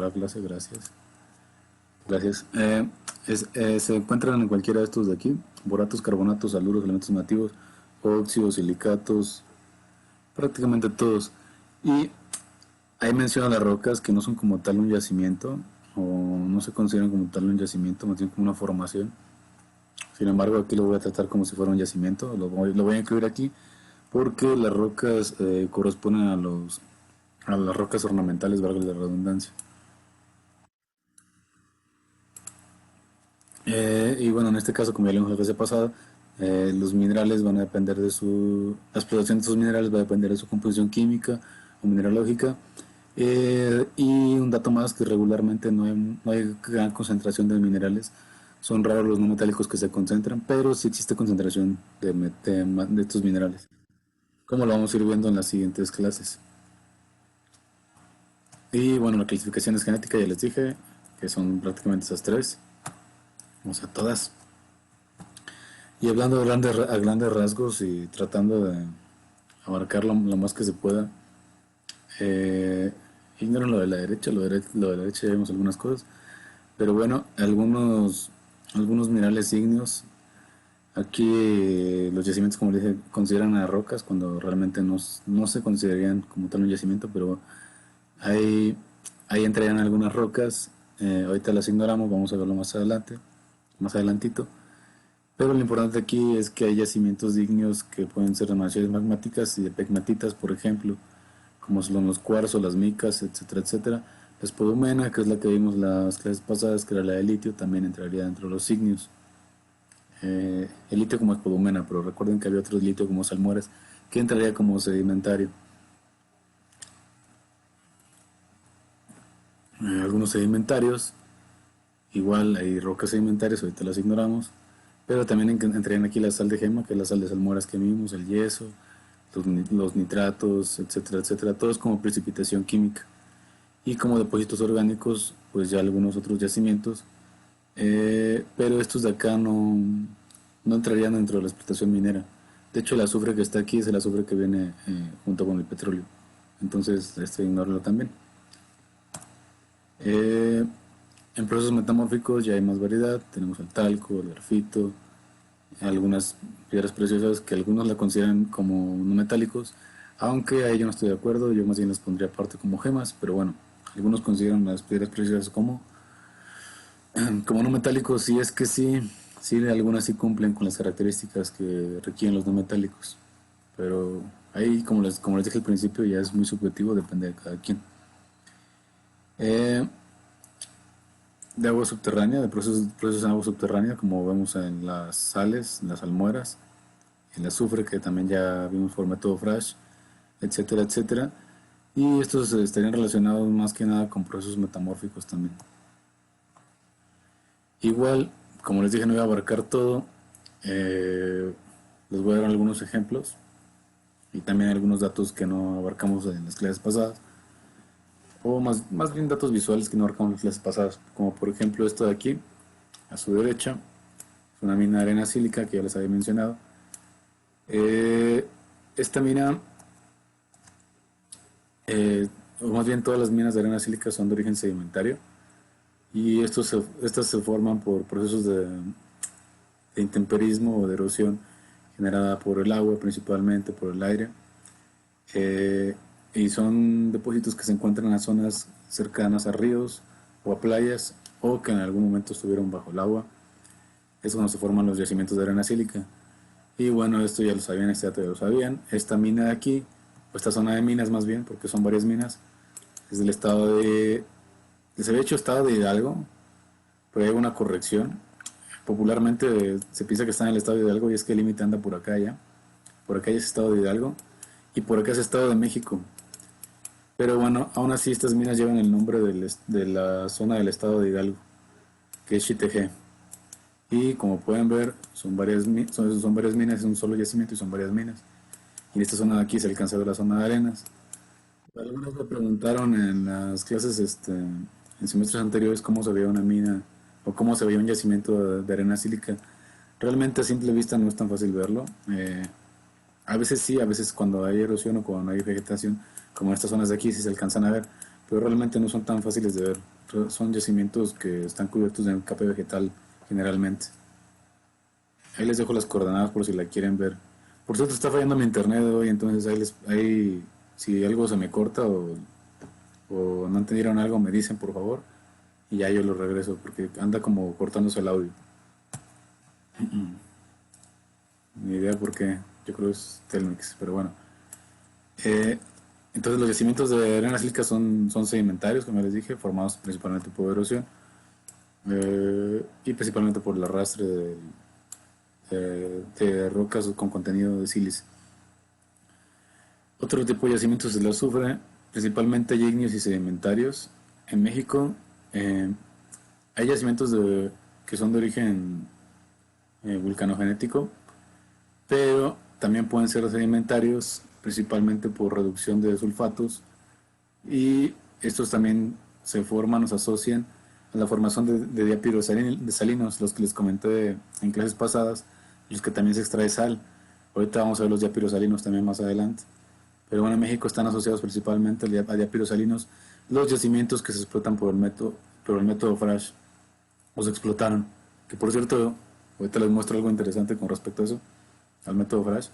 la clase, gracias. Gracias. Se encuentran en cualquiera de estos de aquí: boratos, carbonatos, haluros, elementos nativos, óxidos, silicatos, prácticamente todos. Y ahí menciona las rocas que no son como tal un yacimiento, o no se consideran como tal un yacimiento, más bien como una formación. Sin embargo, aquí lo voy a tratar como si fuera un yacimiento, lo voy a incluir aquí porque las rocas corresponden a las rocas ornamentales, valga la redundancia. Y bueno, en este caso, como ya lo vimos la clase pasada, los minerales van a depender la explotación de estos minerales va a depender de su composición química o mineralógica. Y un dato más, que regularmente no hay gran concentración de minerales. Son raros los no metálicos que se concentran, pero sí existe concentración de estos minerales, como lo vamos a ir viendo en las siguientes clases. Y bueno, la clasificación es genética, ya les dije, que son prácticamente esas tres, o sea, todas. Y hablando a grandes rasgos y tratando de abarcar lo más que se pueda, eh, ignoren lo de la derecha, lo de la derecha ya vemos algunas cosas, pero bueno, algunos minerales ígneos. Aquí los yacimientos, como les dije, consideran a rocas cuando realmente no se considerarían como tal un yacimiento, pero ahí, ahí entrarían algunas rocas. Ahorita las ignoramos, vamos a verlo más adelante, más adelantito. Pero lo importante aquí es que hay yacimientos ígneos que pueden ser de manchas magmáticas y de pegmatitas, por ejemplo, como son los cuarzos, las micas, etcétera, etcétera. La espodumena, que es la que vimos las clases pasadas, que era la de litio, también entraría dentro de los ígneos. El litio como espodumena, pero recuerden que había otros litio como salmueras, que entraría como sedimentario. Algunos sedimentarios, igual hay rocas sedimentarias, ahorita las ignoramos, pero también entrarían aquí la sal de gema, que es la sal de salmueras que vimos, el yeso, los nitratos, etcétera, etcétera, todo es como precipitación química. Y como depósitos orgánicos, pues ya algunos otros yacimientos, pero estos de acá no entrarían dentro de la explotación minera. De hecho, el azufre que está aquí es el azufre que viene junto con el petróleo. Entonces, ignóralo también. Eh, en procesos metamórficos ya hay más variedad. Tenemos el talco, el grafito, algunas piedras preciosas que algunos la consideran como no metálicos, aunque ahí yo no estoy de acuerdo. Yo más bien las pondría aparte como gemas, pero bueno, algunos consideran las piedras preciosas como no metálicos. Sí, es que sí, algunas sí cumplen con las características que requieren los no metálicos, pero ahí, como les dije al principio, ya es muy subjetivo, depende de cada quien. Eh, de agua subterránea, de procesos en agua subterránea, como vemos en las sales, en las almueras, el azufre, que también ya vimos por método Frash, etcétera, etcétera. Y estos estarían relacionados más que nada con procesos metamórficos también. Igual, como les dije, no voy a abarcar todo. Les voy a dar algunos ejemplos y también algunos datos que no abarcamos en las clases pasadas, o más bien datos visuales que no abarcamos en las clases pasadas, como por ejemplo esto de aquí, a su derecha, es una mina de arena sílica que ya les había mencionado. Esta mina, o más bien todas las minas de arena sílica, son de origen sedimentario, y estas se forman por procesos de intemperismo o de erosión generada por el agua, principalmente por el aire. Y son depósitos que se encuentran en las zonas cercanas a ríos o a playas, o que en algún momento estuvieron bajo el agua. Es cuando se forman los yacimientos de arena sílica. Y bueno, esto ya lo sabían, este dato ya lo sabían. Esta mina de aquí, o esta zona de minas más bien, porque son varias minas, es del estado les había hecho estado de Hidalgo, pero hay una corrección. Popularmente se piensa que está en el estado de Hidalgo, y es que el límite anda por acá ya. Por acá es estado de Hidalgo y por acá es estado de México. Pero bueno, aún así estas minas llevan el nombre de la zona del estado de Hidalgo, que es Chitejé. Y como pueden ver, son varias minas, es un solo yacimiento y son varias minas. Y en esta zona de aquí se alcanza a ver la zona de arenas. Algunos me preguntaron en las clases, en semestres anteriores, cómo se veía una mina o cómo se veía un yacimiento de arena sílica. Realmente a simple vista no es tan fácil verlo. A veces sí, a veces cuando hay erosión o cuando hay vegetación, como en estas zonas de aquí, sí se alcanzan a ver. pero realmente no son tan fáciles de ver. Son yacimientos que están cubiertos de capa vegetal generalmente. Ahí les dejo las coordenadas por si la quieren ver. Por cierto, está fallando mi internet hoy, entonces ahí si algo se me corta o no entendieron algo, me dicen por favor y ya yo lo regreso porque anda como cortándose el audio. Ni idea por qué, yo creo que es Telmex, pero bueno. Eh, entonces los yacimientos de arena sílica son sedimentarios, como les dije, formados principalmente por erosión y principalmente por el arrastre de rocas con contenido de sílice. Otro tipo de yacimientos es el azufre, principalmente ígneos y sedimentarios. En México hay yacimientos que son de origen vulcanogenético, pero también pueden ser sedimentarios, principalmente por reducción de sulfatos, y estos también se forman o se asocian a la formación de diápiros salinos, los que les comenté en clases pasadas, los que también se extrae sal. Ahorita vamos a ver los diápiros salinos también más adelante. Pero bueno, en México están asociados principalmente a diápiros salinos los yacimientos que se explotan por el método Frash, o se explotaron. Que por cierto, ahorita les muestro algo interesante con respecto a eso, al método Frash.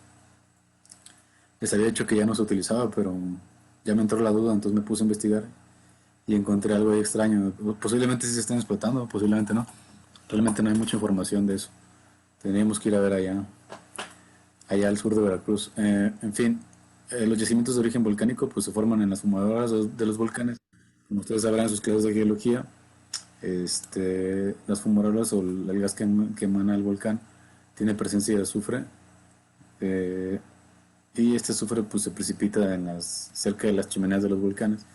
Les había dicho que ya no se utilizaba, pero ya me entró la duda, entonces me puse a investigar y encontré algo ahí extraño. Posiblemente sí se estén explotando, posiblemente no. Realmente no hay mucha información de eso. Tendríamos que ir a ver allá al sur de Veracruz. En fin, los yacimientos de origen volcánico pues se forman en las fumarolas de los volcanes. Como ustedes sabrán en sus clases de geología, las fumarolas o el gas que emana el volcán tiene presencia de azufre. eh, y este azufre pues se precipita cerca de las chimeneas de los volcanes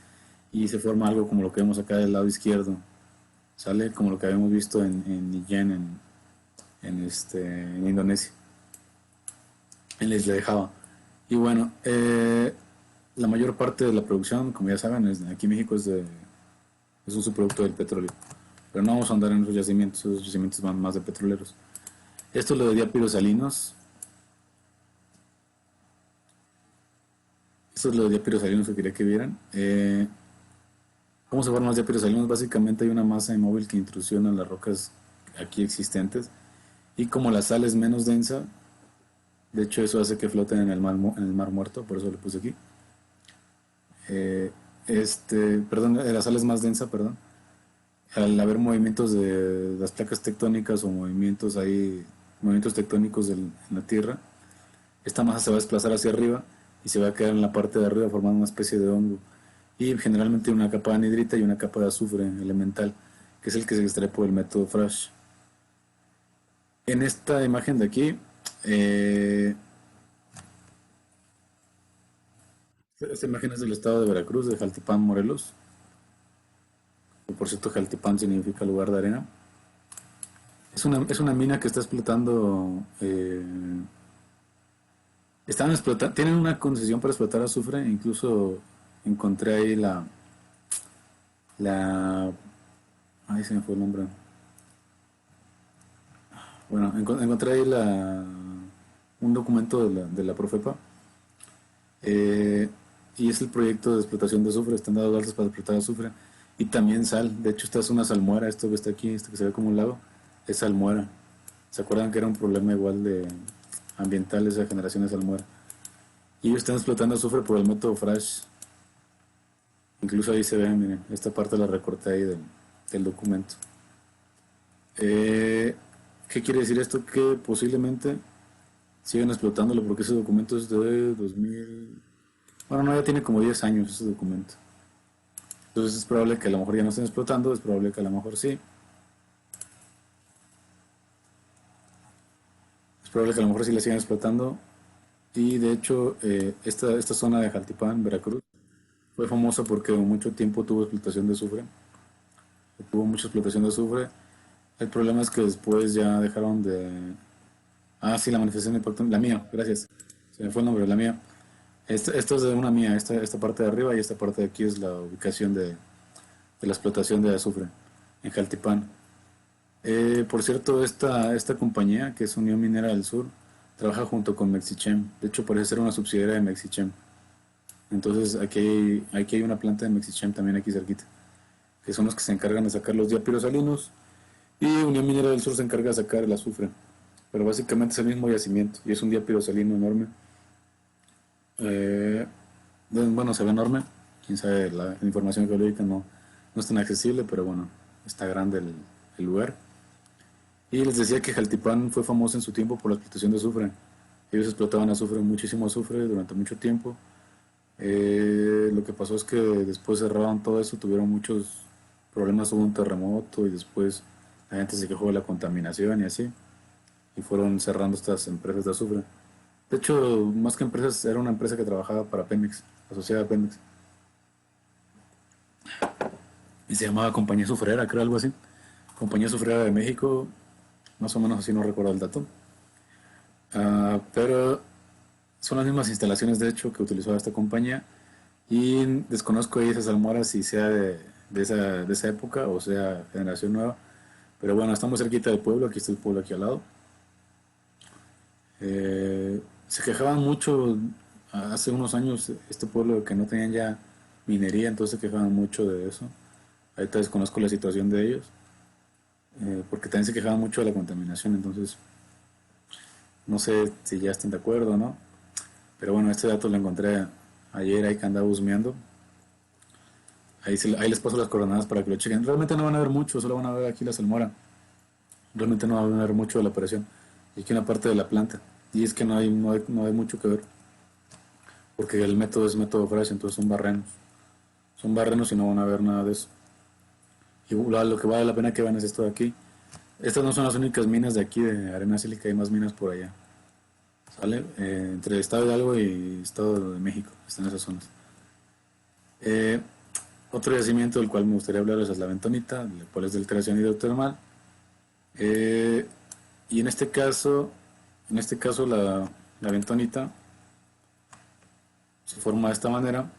y se forma algo como lo que vemos acá del lado izquierdo, sale como lo que habíamos visto en Niyen, en Indonesia, en la isla de Java. Y bueno, la mayor parte de la producción, como ya saben, aquí en México es un subproducto del petróleo. Pero no vamos a andar en esos yacimientos van más de petroleros. Esto es lo de diápiros salinos. Esto es lo de diápiros salinos que quería que vieran. ¿Cómo se forman los diápiros salinos? Básicamente hay una masa inmóvil que intrusiona las rocas aquí existentes. Y como la sal es menos densa, de hecho eso hace que floten en el mar muerto, por eso lo puse aquí. Perdón, la sal es más densa, perdón. Al haber movimientos de las placas tectónicas o movimientos tectónicos en la Tierra, esta masa se va a desplazar hacia arriba y se va a quedar en la parte de arriba formando una especie de hongo. Y generalmente una capa de anhidrita y una capa de azufre elemental, que es el que se extrae por el método Frash. En esta imagen de aquí, esta imagen es del estado de Veracruz, de Jaltipán, Morelos. Que por cierto, Jaltipán significa lugar de arena. Es una mina que está explotando. Tienen una concesión para explotar azufre. Incluso encontré ahí la. Ay, se me fue el nombre. Bueno, encontré ahí un documento de la Profepa. eh, y es el proyecto de explotación de azufre. Están dados altas para explotar azufre. Y también sal. De hecho, esta es una salmuera. Esto que está aquí, esto que se ve como un lago, es salmuera. ¿Se acuerdan que era un problema igual de ambiental esa generación de salmuera? Y ellos están explotando azufre por el método Frash. Incluso ahí se ve, miren, esta parte la recorté ahí del documento. ¿Qué quiere decir esto? Que posiblemente sigan explotándolo porque ese documento es de 2000. Bueno, no, ya tiene como 10 años ese documento. Entonces es probable que a lo mejor ya no estén explotando, es probable que a lo mejor sí. Es probable que a lo mejor sí la sigan explotando. Y de hecho, esta zona de Jaltipán, Veracruz, fue famosa porque mucho tiempo tuvo explotación de azufre. Tuvo mucha explotación de azufre. El problema es que después ya dejaron de. Ah, sí, la manifestación de impacto. La mía, gracias. Se me fue el nombre, la mía. Esto es de una mía, esta parte de arriba y esta parte de aquí es la ubicación de la explotación de azufre en Jaltipán. Por cierto, esta compañía, que es Unión Minera del Sur, trabaja junto con Mexichem. De hecho, parece ser una subsidiaria de Mexichem. Entonces aquí hay una planta de Mexichem también aquí cerquita, que son los que se encargan de sacar los diapirosalinos, y Unión Minera del Sur se encarga de sacar el azufre. Pero básicamente es el mismo yacimiento y es un diapirosalino enorme. Eh, bueno, se ve enorme, quién sabe, la información geológica no es tan accesible, pero bueno, está grande el lugar. Y les decía que Jaltipán fue famoso en su tiempo por la explotación de azufre. Ellos explotaban azufre, muchísimo azufre, durante mucho tiempo. Lo que pasó es que después cerraron todo eso, tuvieron muchos problemas, hubo un terremoto y después la gente se quejó de la contaminación y así, y fueron cerrando estas empresas de azufre. De hecho, más que empresas, era una empresa que trabajaba para Pemex, asociada a Pemex, y se llamaba Compañía Sufrera, creo, algo así. Compañía Sufrera de México, más o menos así, no recuerdo el dato. Pero son las mismas instalaciones, de hecho, que utilizó esta compañía. Y desconozco ahí esas almohadas si sea de esa época o sea generación nueva. Pero bueno, estamos cerquita del pueblo, aquí está el pueblo aquí al lado. Se quejaban mucho hace unos años este pueblo que no tenían ya minería, entonces se quejaban mucho de eso. Ahorita desconozco la situación de ellos, porque también se quejaban mucho de la contaminación, entonces no sé si ya están de acuerdo o no. Pero bueno, este dato lo encontré ayer ahí que andaba husmeando. Ahí les paso las coordenadas para que lo chequen. Realmente no van a ver mucho, solo van a ver aquí la salmuera. Realmente no van a ver mucho de la operación. Y aquí una parte de la planta. Y es que no hay mucho que ver. Porque el método es método fresh, entonces son barrenos. Son barrenos y no van a ver nada de eso. Y lo que vale la pena que vean es esto de aquí. Estas no son las únicas minas de aquí, de arena sílica, hay más minas por allá. ¿Sale? Entre el Estado de Hidalgo y Estado de México, están esas zonas. Eh, Otro yacimiento del cual me gustaría hablarles es la Bentonita, el cual es de alteración hidrotermal. Eh, y en este caso la Bentonita se forma de esta manera.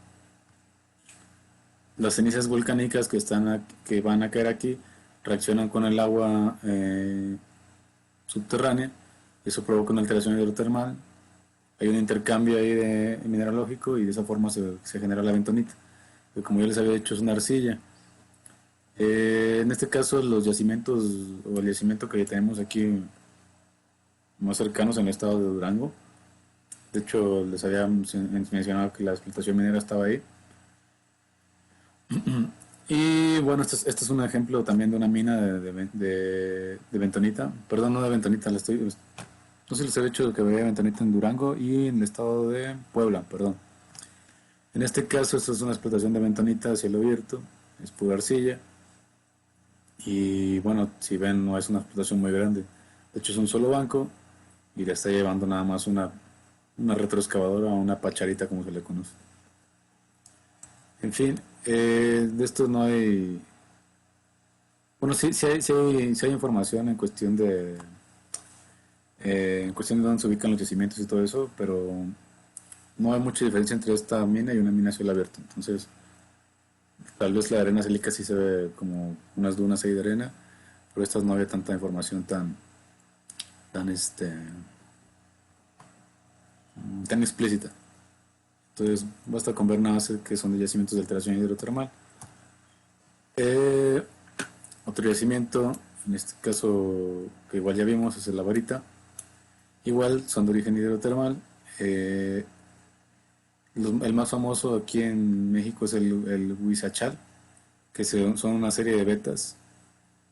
Las cenizas volcánicas que van a caer aquí reaccionan con el agua subterránea. Eso provoca una alteración hidrotermal. Hay un intercambio ahí de mineralógico y de esa forma se genera la bentonita. Que como ya les había dicho, es una arcilla. En este caso, los yacimientos o el yacimiento que tenemos aquí más cercanos en el estado de Durango. De hecho, les había mencionado que la explotación minera estaba ahí. Y bueno, este es un ejemplo también de una mina de bentonita. Perdón, no de bentonita, no sé si les había dicho que había bentonita en Durango y en el estado de Puebla, perdón. En este caso, esto es una explotación de bentonita a cielo abierto, es pura arcilla. Y bueno, si ven, no es una explotación muy grande. De hecho, es un solo banco y le está llevando nada más una retroexcavadora o una pacharita, como se le conoce. En fin, de esto no hay. Bueno, sí hay información en cuestión de dónde se ubican los yacimientos y todo eso, pero no hay mucha diferencia entre esta mina y una mina a cielo abierto. Entonces, tal vez la arena sílica sí se ve como unas dunas ahí de arena, pero estas no había tanta información tan tan explícita. Entonces, basta con ver nada más que son de yacimientos de alteración hidrotermal. Eh, Otro yacimiento, en este caso que igual ya vimos, es el La Varita. Igual son de origen hidrotermal. El más famoso aquí en México es el Huizachal, que son una serie de vetas.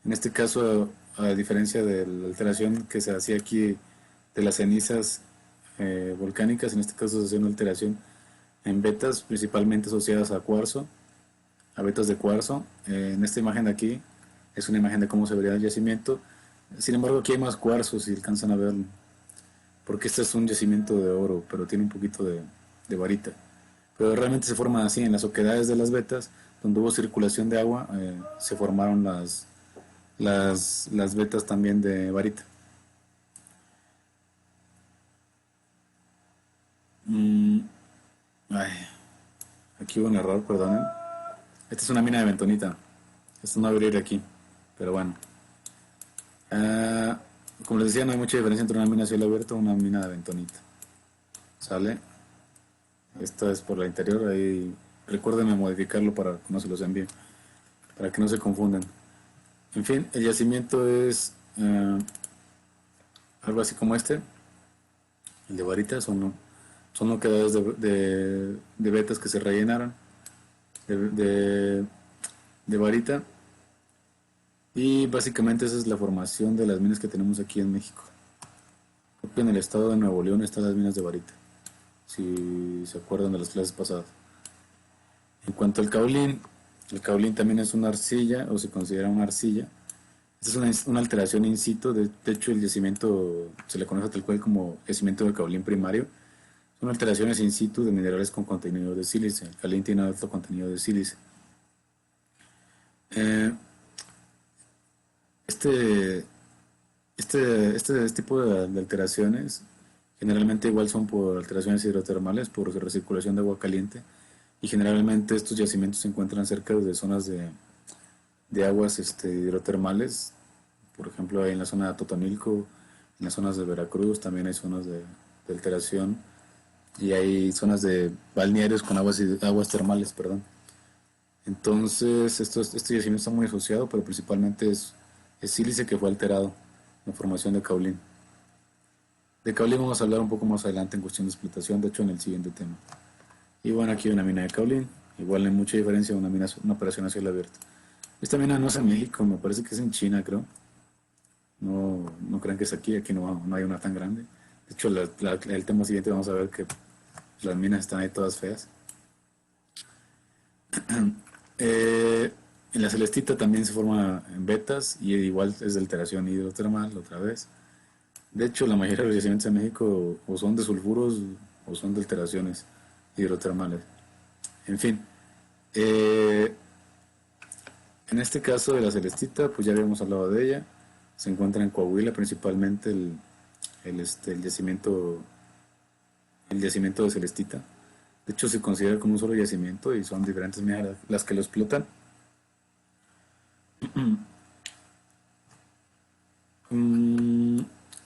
En este caso, a diferencia de la alteración que se hacía aquí de las cenizas volcánicas, en este caso se hacía una alteración en vetas principalmente asociadas a cuarzo, a vetas de cuarzo. En esta imagen de aquí es una imagen de cómo se vería el yacimiento. Sin embargo, aquí hay más cuarzo si alcanzan a verlo, porque este es un yacimiento de oro, pero tiene un poquito de varita. Pero realmente se forman así, en las oquedades de las vetas, donde hubo circulación de agua, se formaron las vetas también de varita. Mm, ay, aquí hubo un error, perdonen. Esta es una mina de bentonita. Esto no debería ir aquí, pero bueno. Ah, Como les decía, no hay mucha diferencia entre una mina a cielo abierto y una mina de bentonita. ¿Sale? Esta es por la interior, ahí recuérdenme modificarlo para que no se los envíe, para que no se confundan. En fin, el yacimiento es algo así como este, el de varitas, son oquedades de vetas que se rellenaron de, de, de varita, y básicamente esa es la formación de las minas que tenemos aquí en México. Aquí en el estado de Nuevo León están las minas de varita, si se acuerdan de las clases pasadas. En cuanto al caolín, el caolín también es una arcilla, o se considera una arcilla. Esta es una alteración in situ, de hecho el yacimiento se le conoce tal cual como yacimiento de caolín primario. Son alteraciones in situ de minerales con contenido de sílice. El caolín tiene alto contenido de sílice. Eh, este, este tipo de alteraciones generalmente igual son por alteraciones hidrotermales, por recirculación de agua caliente, y generalmente estos yacimientos se encuentran cerca de zonas de aguas hidrotermales. Por ejemplo, ahí en la zona de Totonilco, en las zonas de Veracruz también hay zonas de alteración, y hay zonas de balnearios con aguas termales, perdón. Entonces, este yacimiento está muy asociado, pero principalmente es sílice que fue alterado, la formación de caolín. De caolín vamos a hablar un poco más adelante en cuestión de explotación, de hecho en el siguiente tema. Y bueno, aquí hay una mina de caolín, igual no hay mucha diferencia de una operación a cielo abierto. Esta mina no es en México, me parece que es en China, creo. No, no crean que es aquí, aquí no hay una tan grande. De hecho, el tema siguiente vamos a ver que las minas están ahí todas feas. Eh, en la celestita también se forma en vetas, y igual es de alteración hidrotermal otra vez. De hecho, la mayoría de los yacimientos en México o son de sulfuros o son de alteraciones hidrotermales. En fin, eh, en este caso de la celestita, pues ya habíamos hablado de ella. Se encuentra en Coahuila principalmente el yacimiento de celestita. De hecho, se considera como un solo yacimiento y son diferentes minas las que lo explotan. Mm,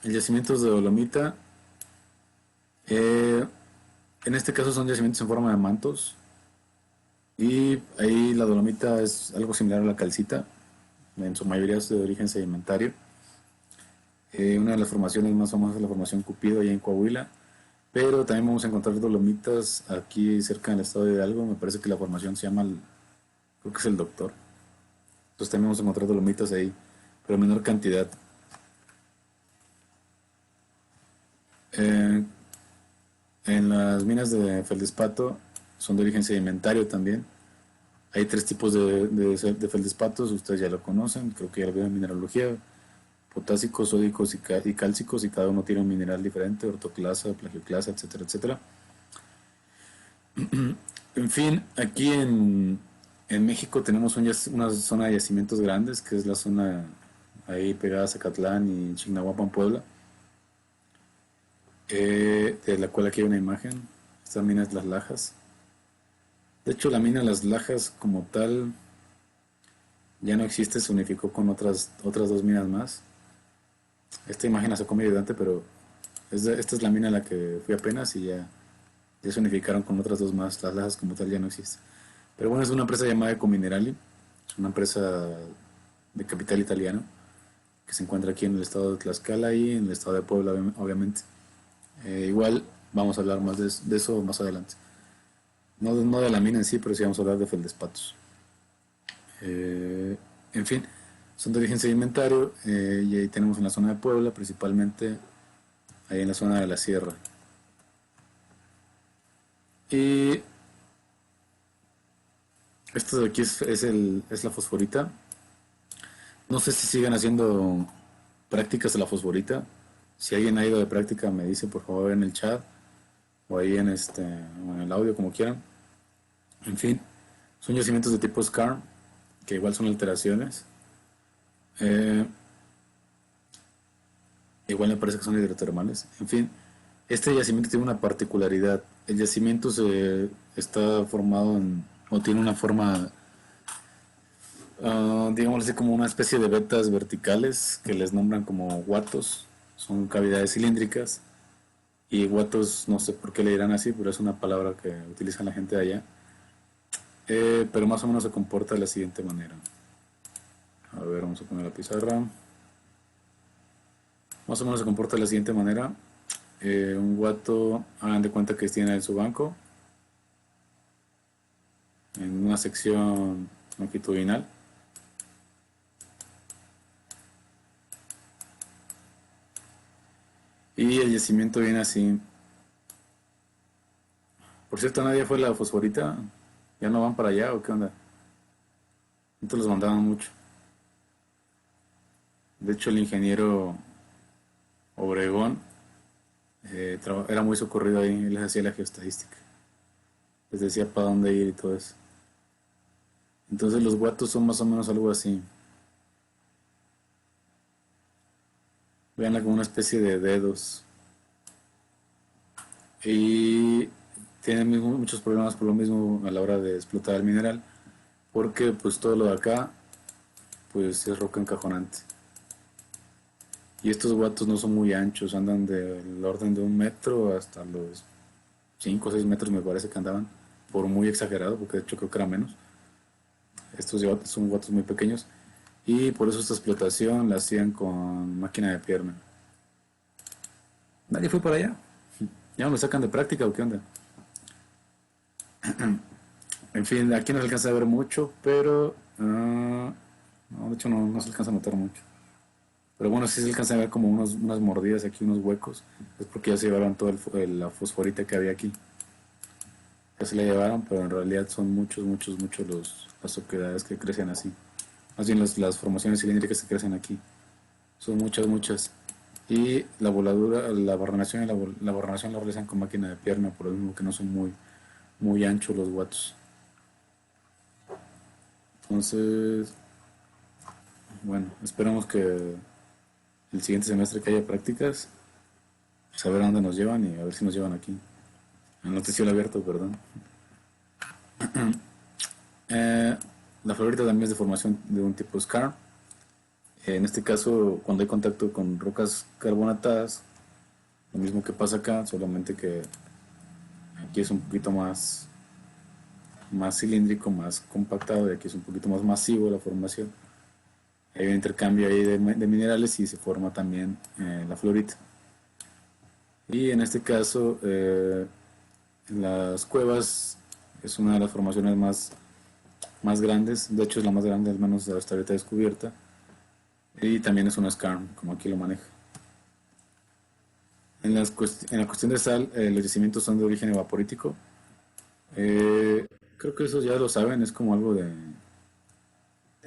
el yacimiento de dolomita, eh, en este caso son yacimientos en forma de mantos, y ahí la dolomita es algo similar a la calcita, en su mayoría es de origen sedimentario. Una de las formaciones más famosas es la formación Cupido, allá en Coahuila, pero también vamos a encontrar dolomitas aquí cerca del estado de Hidalgo. Me parece que la formación se llama, creo que es el Doctor. Entonces también vamos a encontrar dolomitas ahí, pero en menor cantidad. Eh, en las minas de feldespato son de origen sedimentario también. Hay tres tipos de feldespatos, ustedes ya lo conocen, creo que ya lo vieron en mineralogía: potásicos, sódicos y cálcicos, y cada uno tiene un mineral diferente: ortoclasa, plagioclasa, etcétera, etcétera. En fin, aquí en México tenemos una zona de yacimientos grandes, que es la zona ahí pegada a Zacatlán y Chignahuapan, Puebla, de la cual aquí hay una imagen. Esta mina es Las Lajas. De hecho, la mina Las Lajas como tal ya no existe, se unificó con otras dos minas más. Esta imagen la sacó mi ayudante, pero esta es la mina a la que fui apenas, y ya se unificaron con otras dos más. Las Lajas como tal ya no existe. Pero bueno, es una empresa llamada Ecominerali, es una empresa de capital italiano que se encuentra aquí en el estado de Tlaxcala y en el estado de Puebla, obviamente. Igual vamos a hablar más de eso más adelante. No de la mina en sí, pero sí vamos a hablar de feldespatos. En fin, son de origen sedimentario, y ahí tenemos en la zona de Puebla, principalmente ahí en la zona de la sierra. Y esto de aquí es la fosforita. No sé si siguen haciendo prácticas de la fosforita. Si alguien ha ido de práctica, me dice por favor en el chat, o ahí o en el audio, como quieran. En fin, son yacimientos de tipo skarn, que igual son alteraciones. Eh, Igual me parece que son hidrotermales. En fin, este yacimiento tiene una particularidad. El yacimiento está formado o tiene una forma, digamos así, como una especie de vetas verticales que les nombran como guatos. Son cavidades cilíndricas, Y guatos, no sé por qué le dirán así, pero es una palabra que utilizan la gente de allá. Pero más o menos se comporta de la siguiente manera. A ver, vamos a poner la pizarra. Más o menos se comporta de la siguiente manera. Un guato, hagan de cuenta que tiene en su banco, en una sección longitudinal. Y el yacimiento viene así. Por cierto, nadie fue a la fosforita. ¿Ya no van para allá o qué onda? Antes los mandaban mucho. De hecho, el ingeniero Obregón era muy socorrido ahí. Él les hacía la geostadística. Les decía para dónde ir y todo eso. Entonces los guatos son más o menos algo así. Veanla como una especie de dedos. Y tienen muchos problemas por lo mismo a la hora de explotar el mineral. Porque pues todo lo de acá pues es roca encajonante. Y estos guatos no son muy anchos, andan del orden de 1 metro hasta los 5 o 6 metros me parece que andaban, por muy exagerado, porque de hecho creo que era menos. Estos guatos son guatos muy pequeños y por eso esta explotación la hacían con máquina de pierna. Nadie fue para allá. ¿Ya no lo sacan de práctica o qué onda? En fin, aquí no se alcanza a ver mucho, pero no, de hecho no se alcanza a notar mucho. Pero bueno, sí se alcanza a ver como unas mordidas aquí, unos huecos. Es porque ya se llevaron toda la fosforita que había aquí. Ya se la llevaron, pero en realidad son muchos las oquedades que crecen así. Más bien las formaciones cilíndricas que crecen aquí. Son muchas. Y la voladura, la barrenación, la barrenación la realizan con máquina de pierna, por lo mismo que no son muy anchos los guatos. Entonces, bueno, esperamos que el siguiente semestre que haya prácticas, saber a dónde nos llevan y a ver si nos llevan aquí. No te cielo abierto, perdón. Eh, la florita también es de formación de un tipo scar. En este caso, cuando hay contacto con rocas carbonatadas, lo mismo que pasa acá, solamente que aquí es un poquito más cilíndrico, más compactado, y aquí es un poquito más masivo la formación. Hay un intercambio ahí de minerales y se forma también la florita. Y en este caso, las cuevas es una de las formaciones más grandes, de hecho es la más grande, al menos hasta ahorita descubierta, y también es un skarn, como aquí lo maneja. En la cuestión de sal, los yacimientos son de origen evaporítico. Creo que eso ya lo saben, es como algo de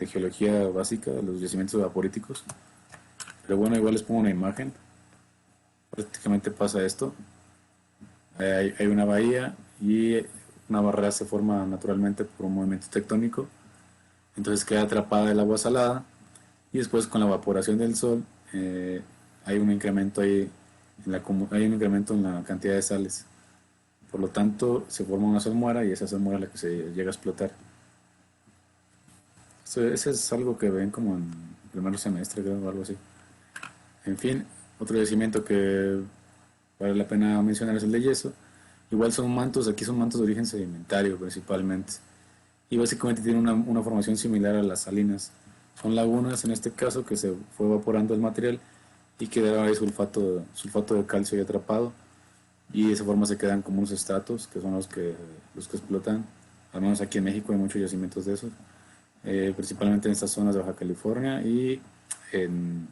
geología básica, los yacimientos evaporíticos. Pero bueno, igual les pongo una imagen. Prácticamente pasa esto. Hay una bahía y una barrera se forma naturalmente por un movimiento tectónico. Entonces queda atrapada el agua salada y después con la evaporación del sol hay un incremento ahí hay un incremento en la cantidad de sales. Por lo tanto, se forma una salmuera y esa salmuera es la que se llega a explotar. Eso es algo que ven como en primer semestre, creo, o algo así. En fin, otro yacimiento que vale la pena mencionar es el de yeso. Igual son mantos, aquí son mantos de origen sedimentario principalmente. Y básicamente tienen una formación similar a las salinas. Son lagunas en este caso que se fue evaporando el material y queda ahí sulfato de calcio ahí atrapado. Y de esa forma se quedan como unos estratos que son los que explotan. Al menos aquí en México hay muchos yacimientos de esos. Principalmente en estas zonas de Baja California y en,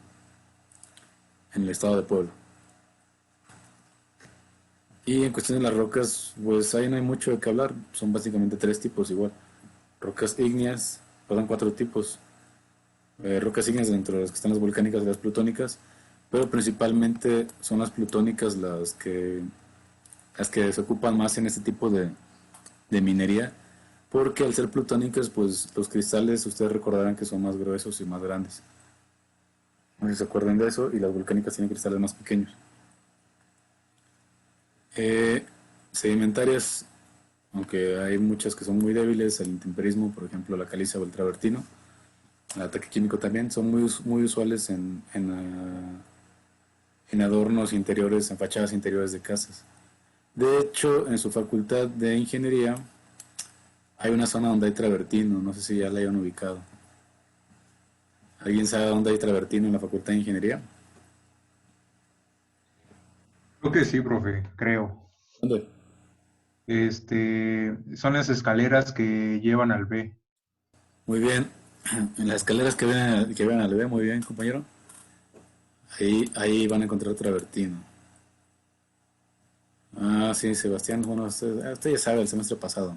en el estado de Puebla. Y en cuestión de las rocas, pues ahí no hay mucho de qué hablar. Son básicamente tres tipos igual. Rocas ígneas, perdón, cuatro tipos. Rocas ígneas dentro de las que están las volcánicas y las plutónicas, pero principalmente son las plutónicas las que se ocupan más en este tipo de minería, porque al ser plutónicas, pues los cristales ustedes recordarán que son más gruesos y más grandes. No sé si se acuerdan de eso, y las volcánicas tienen cristales más pequeños. Eh, Sedimentarias, aunque hay muchas que son muy débiles, el intemperismo, por ejemplo la caliza o el travertino, el ataque químico también, son muy usuales en la en adornos interiores, en fachadas interiores de casas. De hecho, en su facultad de ingeniería hay una zona donde hay travertino, no sé si ya la hayan ubicado. ¿Alguien sabe dónde hay travertino en la facultad de ingeniería? Creo que sí, profe, creo. ¿Dónde? Son las escaleras que llevan al B. Muy bien, en las escaleras que vienen al B, muy bien, compañero. Ahí van a encontrar travertino. Ah, sí, Sebastián, bueno, usted ya sabe el semestre pasado.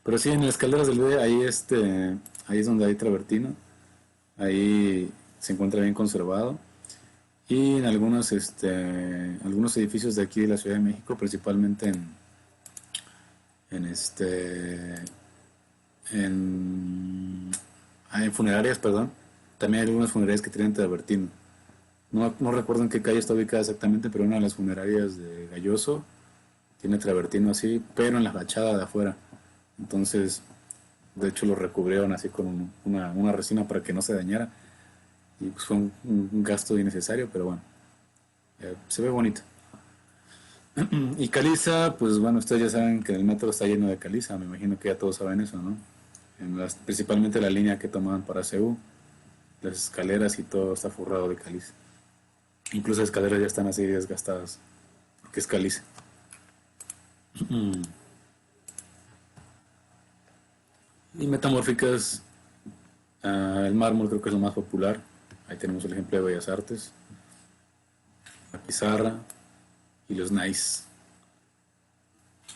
Pero sí, en las escaleras del B, ahí es donde hay travertino. Ahí se encuentra bien conservado. Y en algunos edificios de aquí de la Ciudad de México, principalmente en en, en funerarias, perdón, también hay algunas funerarias que tienen travertino. No recuerdo en qué calle está ubicada exactamente, pero una de las funerarias de Galloso tiene travertino así, pero en la fachada de afuera. Entonces, de hecho lo recubrieron así con una resina para que no se dañara. Y pues fue un gasto innecesario, pero bueno, se ve bonito. Y caliza, pues bueno, ustedes ya saben que el metro está lleno de caliza, me imagino que ya todos saben eso, ¿no? Principalmente la línea que tomaban para CU, las escaleras y todo está forrado de caliza. Incluso las escaleras ya están así desgastadas, porque es caliza. Y metamórficas, el mármol creo que es lo más popular. Ahí tenemos el ejemplo de Bellas Artes, la pizarra y los nice.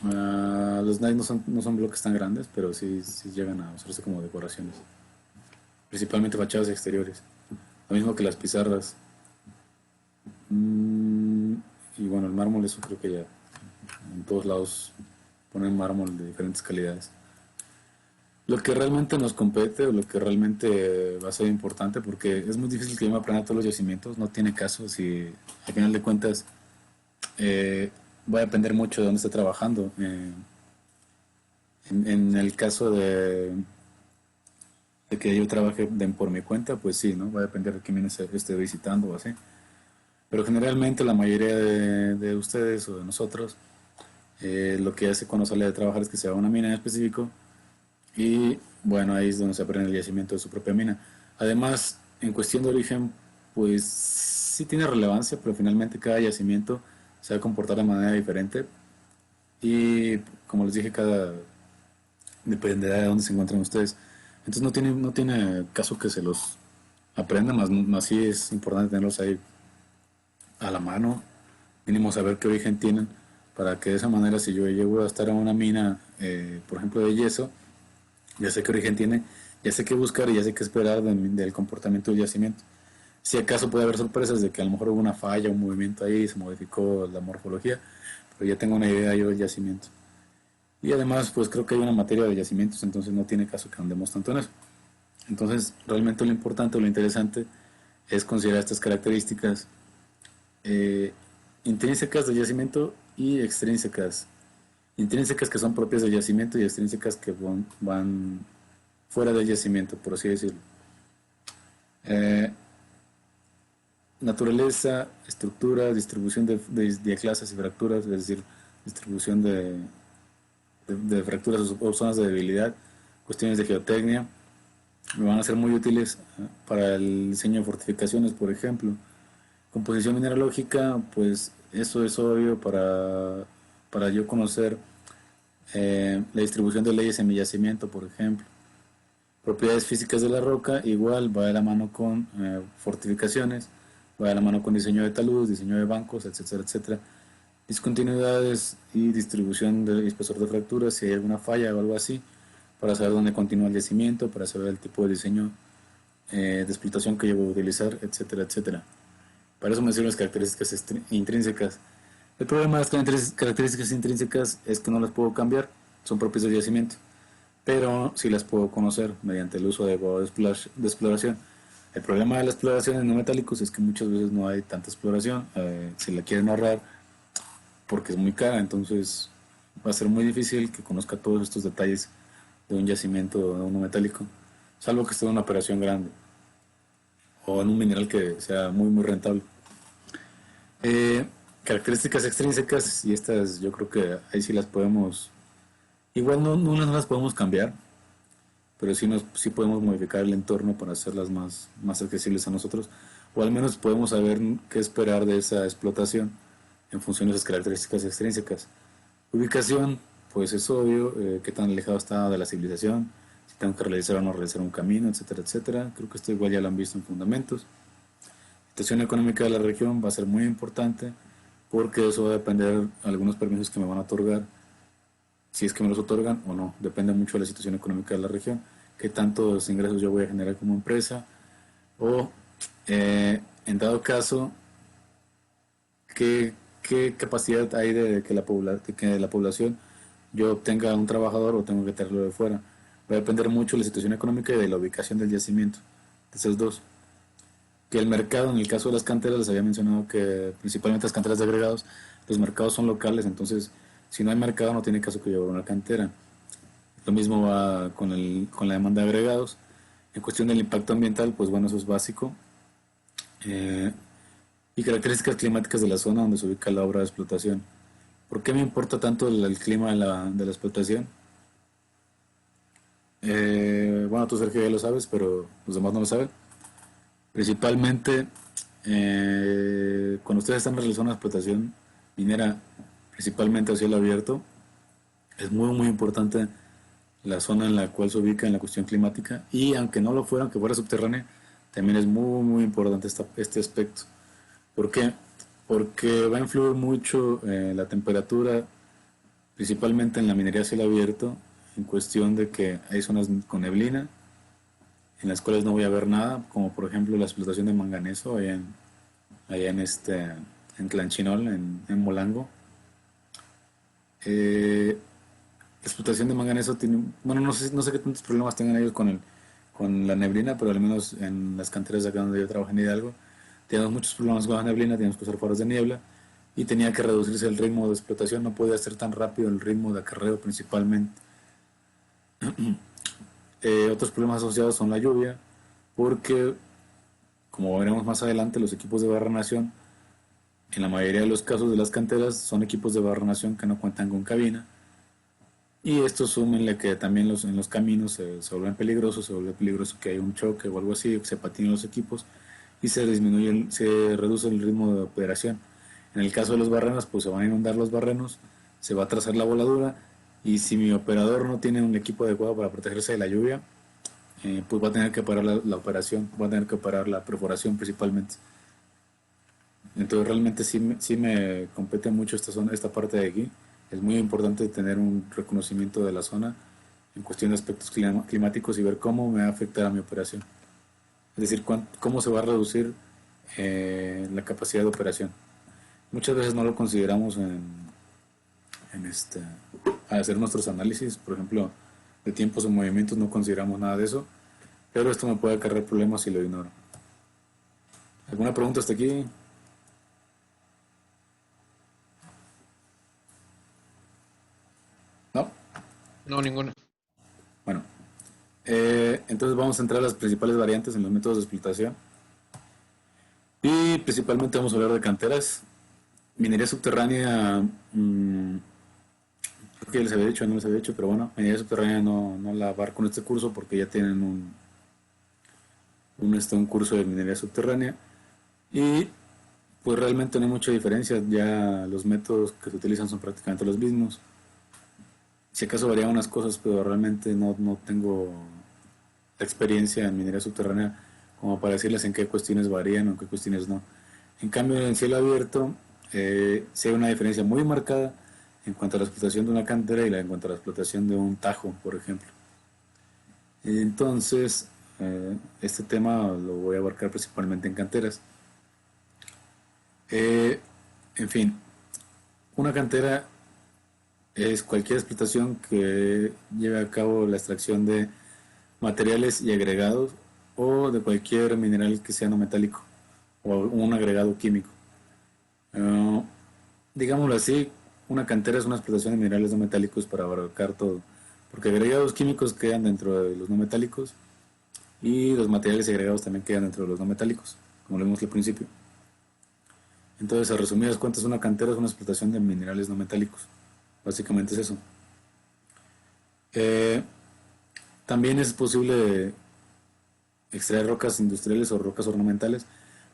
Los nice no son bloques tan grandes, pero sí llegan a usarse como decoraciones, principalmente fachadas exteriores. Lo mismo que las pizarras. Mm, y bueno, el mármol, eso creo que ya en todos lados ponen mármol de diferentes calidades. Lo que realmente nos compete o lo que realmente va a ser importante, porque es muy difícil que yo me aprenda todos los yacimientos, no tiene caso si al final de cuentas va a depender mucho de dónde esté trabajando. En el caso de que yo trabaje por mi cuenta, pues sí, ¿no? Va a depender de quién esté visitando o así. Pero generalmente la mayoría de ustedes o de nosotros, lo que hace cuando sale de trabajar es que se va a una mina en específico y bueno, ahí es donde se aprende el yacimiento de su propia mina. Además, en cuestión de origen, pues sí tiene relevancia, pero finalmente cada yacimiento se va a comportar de manera diferente y como les dije, dependerá de dónde se encuentren ustedes. Entonces no tiene caso que se los aprendan, más sí es importante tenerlos ahí a la mano, mínimo saber qué origen tienen, para que de esa manera si yo llego a estar en una mina, por ejemplo de yeso, ya sé qué origen tiene, ya sé qué buscar y ya sé qué esperar del comportamiento del yacimiento. Si acaso puede haber sorpresas de que a lo mejor hubo una falla, un movimiento ahí y se modificó la morfología, pero ya tengo una idea yo del yacimiento. Y además, pues creo que hay una materia de yacimientos, entonces no tiene caso que andemos tanto en eso. Entonces, realmente lo importante o lo interesante es considerar estas características eh, intrínsecas del yacimiento y extrínsecas. Intrínsecas que son propias del yacimiento y extrínsecas que van fuera del yacimiento, por así decirlo. Eh, Naturaleza, estructura, distribución de clases y fracturas, es decir, distribución de fracturas o zonas de debilidad, cuestiones de geotecnia, me van a ser muy útiles para el diseño de fortificaciones, por ejemplo. Composición mineralógica, pues eso es obvio para yo conocer la distribución de leyes en mi yacimiento, por ejemplo. Propiedades físicas de la roca, igual va de la mano con fortificaciones, va de la mano con diseño de talud, diseño de bancos, etcétera, etcétera. Discontinuidades y distribución del espesor de fracturas, si hay alguna falla o algo así, para saber dónde continúa el yacimiento, para saber el tipo de diseño de explotación que yo voy a utilizar, etcétera, etcétera. Para eso me sirven las características intrínsecas. El problema de las características intrínsecas es que no las puedo cambiar, son propias del yacimiento, pero sí las puedo conocer mediante el uso adecuado de exploración. El problema de la exploración en no metálicos es que muchas veces no hay tanta exploración, se la quieren ahorrar porque es muy cara, entonces va a ser muy difícil que conozca todos estos detalles de un yacimiento o de uno metálico, salvo que esté en una operación grande o en un mineral que sea muy muy rentable. Eh, Características extrínsecas, y estas yo creo que ahí sí las podemos, igual no las podemos cambiar, pero sí podemos modificar el entorno para hacerlas más accesibles a nosotros, o al menos podemos saber qué esperar de esa explotación en función de esas características extrínsecas. Ubicación, pues es obvio, qué tan alejado está de la civilización, si tengo que realizar o no realizar un camino, etcétera, etcétera. Creo que esto igual ya lo han visto en fundamentos. Situación económica de la región va a ser muy importante porque eso va a depender de algunos permisos que me van a otorgar, si es que me los otorgan o no. Depende mucho de la situación económica de la región, qué tantos ingresos yo voy a generar como empresa o, en dado caso, qué capacidad hay de que la población yo obtenga un trabajador o tengo que traerlo de fuera. Va a depender mucho de la situación económica y de la ubicación del yacimiento, de esos dos. Que el mercado, en el caso de las canteras, les había mencionado que principalmente las canteras de agregados, los mercados son locales, entonces si no hay mercado no tiene caso que yo abra una cantera. Lo mismo va con la demanda de agregados. En cuestión del impacto ambiental, pues bueno, eso es básico. Eh, y características climáticas de la zona donde se ubica la obra de explotación. ¿Por qué me importa tanto el clima de la explotación? Bueno, tú Sergio ya lo sabes, pero los demás no lo saben. Principalmente, cuando ustedes están realizando una explotación minera, principalmente a cielo abierto, es muy importante la zona en la cual se ubica en la cuestión climática y aunque no lo fuera, aunque fuera subterránea, también es muy importante este aspecto. ¿Por qué? Porque va a influir mucho la temperatura, principalmente en la minería a cielo abierto, en cuestión de que hay zonas con neblina, en las cuales no voy a ver nada, como por ejemplo la explotación de manganeso allá en Tlanchinol, en Molango. La explotación de manganeso tiene, bueno, no sé qué tantos problemas tengan ellos con la neblina, pero al menos en las canteras de acá donde yo trabajo en Hidalgo, teníamos muchos problemas con la neblina, teníamos que usar faros de niebla y tenía que reducirse el ritmo de explotación, no podía ser tan rápido el ritmo de acarreo principalmente. Otros problemas asociados son la lluvia, porque como veremos más adelante, los equipos de barrenación, en la mayoría de los casos de las canteras, son equipos de barrenación que no cuentan con cabina. Y esto súmenle que también en los caminos se vuelven peligrosos, se vuelve peligroso que haya un choque o algo así, o que se patinen los equipos y se reduce el ritmo de operación. En el caso de los barrenos, pues se van a inundar los barrenos, se va a trazar la voladura y si mi operador no tiene un equipo adecuado para protegerse de la lluvia, pues va a tener que parar la operación, va a tener que parar la perforación principalmente. Entonces realmente sí me compete mucho esta parte de aquí. Es muy importante tener un reconocimiento de la zona en cuestión de aspectos climáticos y ver cómo me va a afectar a mi operación. Es decir, cómo se va a reducir la capacidad de operación. Muchas veces no lo consideramos al hacer nuestros análisis, por ejemplo, de tiempos o movimientos, no consideramos nada de eso, pero esto me puede acarrear problemas si lo ignoro. ¿Alguna pregunta hasta aquí? ¿No? No, ninguna. Bueno, entonces vamos a entrar a las principales variantes en los métodos de explotación. Y principalmente vamos a hablar de canteras. Minería subterránea, creo que ya les había dicho, no les había dicho, pero bueno, minería subterránea no la abarco en este curso porque ya tienen un curso de minería subterránea. Y pues realmente no hay mucha diferencia, ya los métodos que se utilizan son prácticamente los mismos. Si acaso varían unas cosas, pero realmente no tengo experiencia en minería subterránea como para decirles en qué cuestiones varían o en qué cuestiones no. En cambio, en el cielo abierto sí hay una diferencia muy marcada en cuanto a la explotación de una cantera y en cuanto a la explotación de un tajo, por ejemplo. Entonces, este tema lo voy a abarcar principalmente en canteras. En fin, una cantera es cualquier explotación que lleve a cabo la extracción de materiales y agregados o de cualquier mineral que sea no metálico o un agregado químico. Uh, Digámoslo así, una cantera es una explotación de minerales no metálicos para abarcar todo, porque agregados químicos quedan dentro de los no metálicos y los materiales agregados también quedan dentro de los no metálicos, como lo vimos al principio. Entonces, a resumidas cuentas, una cantera es una explotación de minerales no metálicos. Básicamente es eso. Eh, También es posible extraer rocas industriales o rocas ornamentales,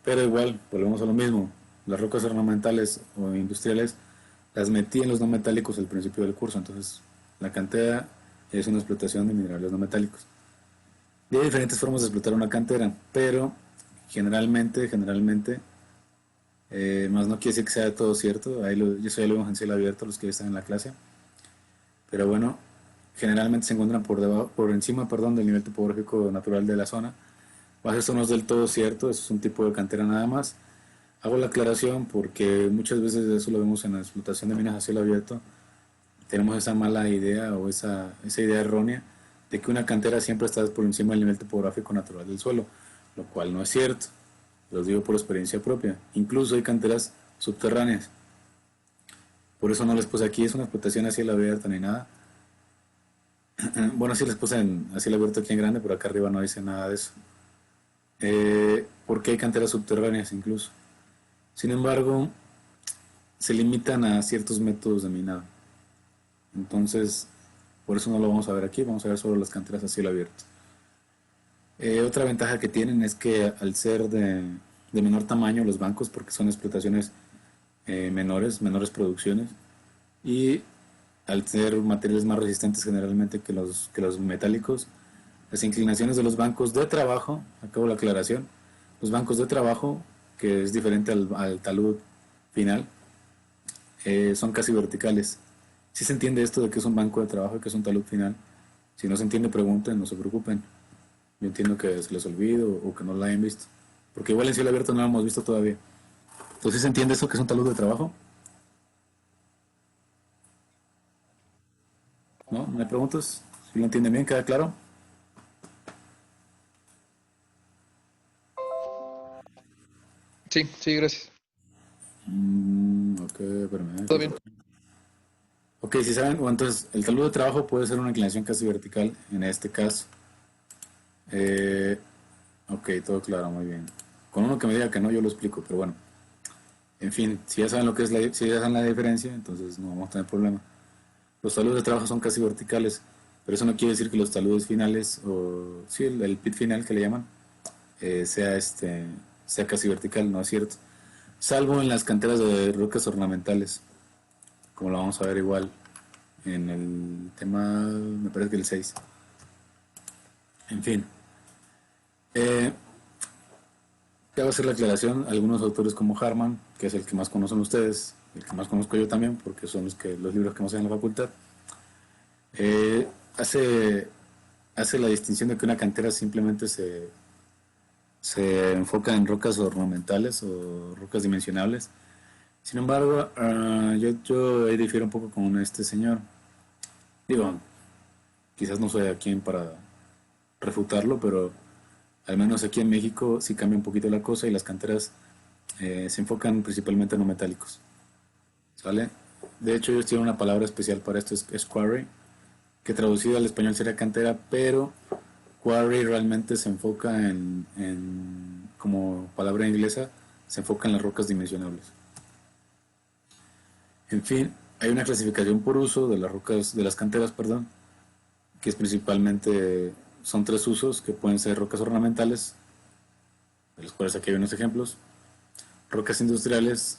pero igual, volvemos a lo mismo. Las rocas ornamentales o industriales las metí en los no metálicos al principio del curso, entonces la cantera es una explotación de minerales no metálicos. Y hay diferentes formas de explotar una cantera, pero generalmente, más no quiere decir que sea todo cierto, yo soy lo vemos en cielo abierto, los que están en la clase, pero bueno, generalmente se encuentran por encima, perdón, del nivel topográfico natural de la zona. Esto no es del todo cierto, eso es un tipo de cantera nada más. Hago la aclaración porque muchas veces eso lo vemos en la explotación de minas a cielo abierto. Tenemos esa mala idea o esa idea errónea de que una cantera siempre está por encima del nivel topográfico natural del suelo, lo cual no es cierto. Los digo por experiencia propia. Incluso hay canteras subterráneas. Por eso no les puse aquí, es una explotación a cielo abierto ni nada. Bueno, sí les puse a cielo abierto aquí en grande, pero acá arriba no dice nada de eso. Porque hay canteras subterráneas incluso. Sin embargo, se limitan a ciertos métodos de minado. Entonces, por eso no lo vamos a ver aquí, vamos a ver solo las canteras a cielo abierto. Otra ventaja que tienen es que al ser de menor tamaño los bancos, porque son explotaciones menores producciones, y al ser materiales más resistentes generalmente que los metálicos, las inclinaciones de los bancos de trabajo, acabo la aclaración, los bancos de trabajo, que es diferente al talud final, son casi verticales. Si se entiende esto de que es un banco de trabajo y que es un talud final, si no se entiende pregunten, no se preocupen. Yo entiendo que se les olvide o que no lo hayan visto, porque igual en cielo abierto no lo hemos visto todavía. Entonces, ¿sí se entiende eso que es un talud de trabajo? ¿No? ¿Me preguntas? ¿Si lo entienden bien? ¿Queda claro? Sí, sí, gracias. Ok, espérame. Todo bien. Ok, si saben, bueno, entonces el talud de trabajo puede ser una inclinación casi vertical en este caso. Eh, ok, todo claro, muy bien. Con uno que me diga que no, yo lo explico, pero bueno. En fin, si ya saben lo que es si ya saben la diferencia, entonces no vamos a tener problema. Los taludes de trabajo son casi verticales, pero eso no quiere decir que los taludes finales, o sí, el pit final que le llaman, sea casi vertical, no es cierto. Salvo en las canteras de rocas ornamentales, como lo vamos a ver igual en el tema, me parece que el 6. En fin, eh, ya va a ser la aclaración. Algunos autores como Harman, que es el que más conocen ustedes, el que más conozco yo también, porque son los libros que más en la facultad, eh, hace, hace la distinción de que una cantera simplemente se enfoca en rocas ornamentales o rocas dimensionables. Sin embargo, yo ahí difiero un poco con este señor. Digo, quizás no soy a quien para refutarlo, pero al menos aquí en México sí cambia un poquito la cosa y las canteras se enfocan principalmente en no metálicos. ¿Sale? De hecho, ellos tienen una palabra especial para esto, es quarry, que traducido al español sería cantera, pero quarry realmente se enfoca como palabra inglesa, se enfoca en las rocas dimensionables. En fin, hay una clasificación por uso de las rocas, de las canteras, perdón, que es principalmente, son tres usos, que pueden ser rocas ornamentales, de los cuales aquí hay unos ejemplos, rocas industriales,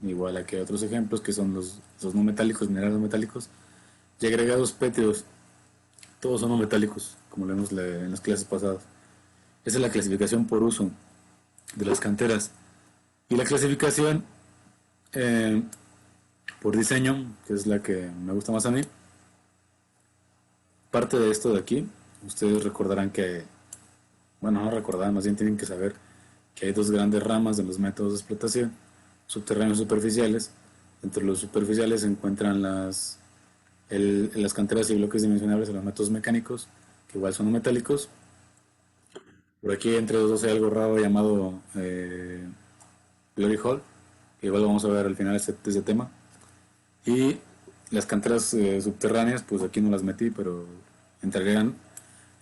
igual aquí hay otros ejemplos, que son los no metálicos, minerales no metálicos, y agregados pétreos, todos son no metálicos, como lo vimos en las clases pasadas. Esa es la clasificación por uso de las canteras. Y la clasificación eh, por diseño, que es la que me gusta más a mí, parte de esto de aquí, ustedes recordarán que, bueno, no recordarán, más bien tienen que saber que hay dos grandes ramas de los métodos de explotación, subterráneos y superficiales. Entre los superficiales se encuentran las canteras y bloques dimensionables de los métodos mecánicos, que igual son metálicos. Por aquí entre los dos hay algo raro llamado Glory Hall, que igual vamos a ver al final de este tema. Y las canteras subterráneas, pues aquí no las metí, pero entrarían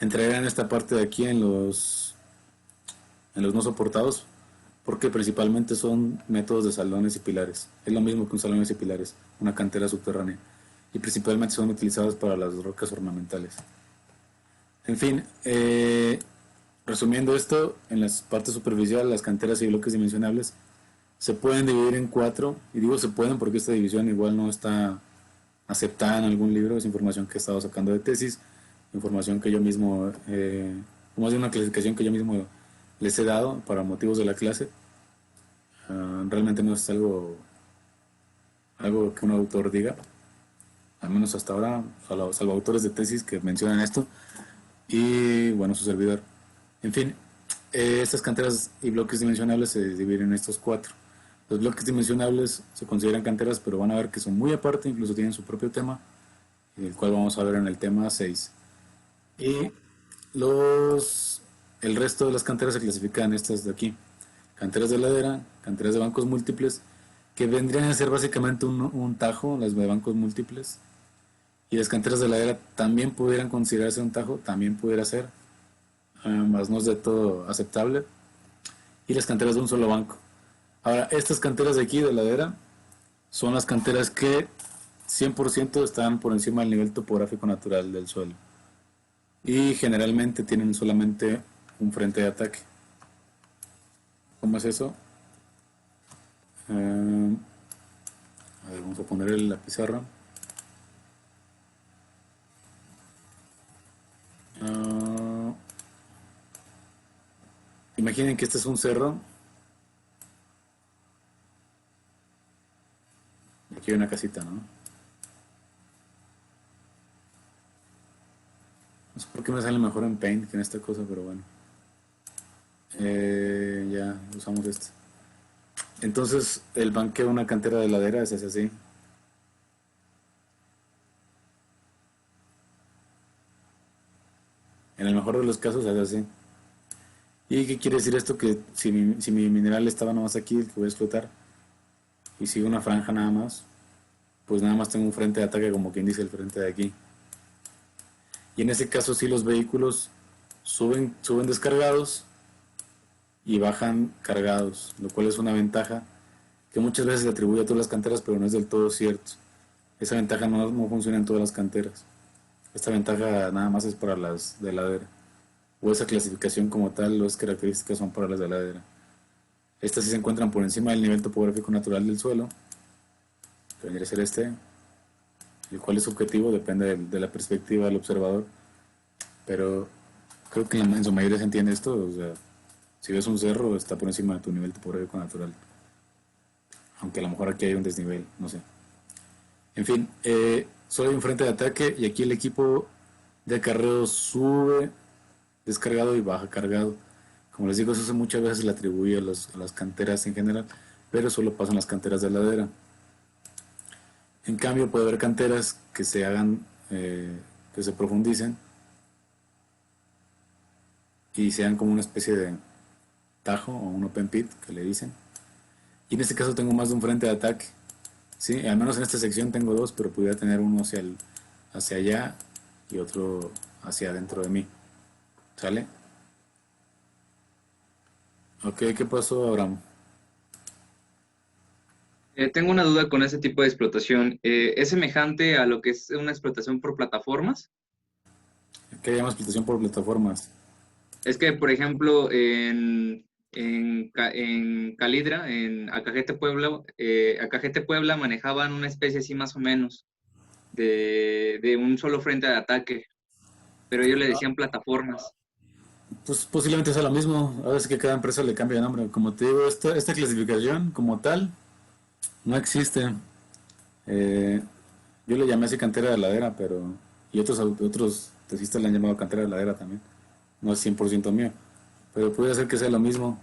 en esta parte de aquí en los no soportados, porque principalmente son métodos de salones y pilares. Es lo mismo que un salones y pilares, una cantera subterránea. Y principalmente son utilizados para las rocas ornamentales. En fin, resumiendo esto, en la parte superficial, las canteras y bloques dimensionables se pueden dividir en 4, y digo se pueden porque esta división igual no está aceptada en algún libro, es información que he estado sacando de tesis, información que yo mismo, más de una clasificación que yo mismo les he dado para motivos de la clase. Realmente no es algo que un autor diga, al menos hasta ahora, salvo autores de tesis que mencionan esto, y bueno, su servidor. En fin, estas canteras y bloques dimensionables se dividen en estos 4. Los bloques dimensionables se consideran canteras, pero van a ver que son muy aparte, incluso tienen su propio tema, el cual vamos a ver en el tema 6. Y el resto de las canteras se clasifican en estas de aquí: canteras de ladera, canteras de bancos múltiples, que vendrían a ser básicamente un tajo, las de bancos múltiples. Y las canteras de ladera también pudieran considerarse un tajo, también pudiera ser, más no es de todo aceptable. Y las canteras de un solo banco. Ahora, estas canteras de aquí de ladera son las canteras que 100% están por encima del nivel topográfico natural del suelo. Y generalmente tienen solamente un frente de ataque. ¿Cómo es eso? A ver, vamos a poner la pizarra. Imaginen que este es un cerro. Aquí hay una casita, ¿no? No sé por qué me sale mejor en Paint que en esta cosa, pero bueno. Ya usamos esto. Entonces, el banqueo de una cantera de ladera es así. En el mejor de los casos es así. ¿Y qué quiere decir esto? Que si mi mineral estaba nada más aquí, el que voy a explotar, y sigue una franja nada más, pues nada más tengo un frente de ataque, como quien dice, el frente de aquí. Y en ese caso sí los vehículos suben descargados y bajan cargados, lo cual es una ventaja que muchas veces se atribuye a todas las canteras, pero no es del todo cierto. Esa ventaja no funciona en todas las canteras. Esta ventaja nada más es para las de ladera, o esa clasificación como tal, las características son para las de ladera. Estas sí se encuentran por encima del nivel topográfico natural del suelo, que vendría a ser este, el cual es subjetivo, depende de la perspectiva del observador, pero creo que en su mayoría se entiende esto. O sea, si ves un cerro está por encima de tu nivel topográfico natural, aunque a lo mejor aquí hay un desnivel, no sé. En fin, solo hay un frente de ataque y aquí el equipo de acarreo sube descargado y baja cargado. Como les digo, eso muchas veces se le atribuye a las canteras en general, pero solo pasa en las canteras de ladera. En cambio, puede haber canteras que se hagan, que se profundicen y sean como una especie de tajo o un open pit, que le dicen. Y en este caso tengo más de un frente de ataque. Sí, al menos en esta sección tengo 2, pero pudiera tener uno hacia allá y otro hacia adentro de mí. ¿Sale? Ok, ¿qué pasó, Abraham? Tengo una duda con ese tipo de explotación. ¿Es semejante a lo que es una explotación por plataformas? ¿Qué llama explotación por plataformas? Es que, por ejemplo, en Calidra, en Acajete Puebla manejaban una especie así más o menos de un solo frente de ataque, pero ellos le decían plataformas. Pues posiblemente sea lo mismo. A veces que cada empresa le cambia de nombre. Como te digo, esta clasificación como tal no existe. Eh, yo le llamé así cantera de ladera, pero... Y otros tesistas le han llamado cantera de ladera también. No es 100% mío. Pero puede ser que sea lo mismo.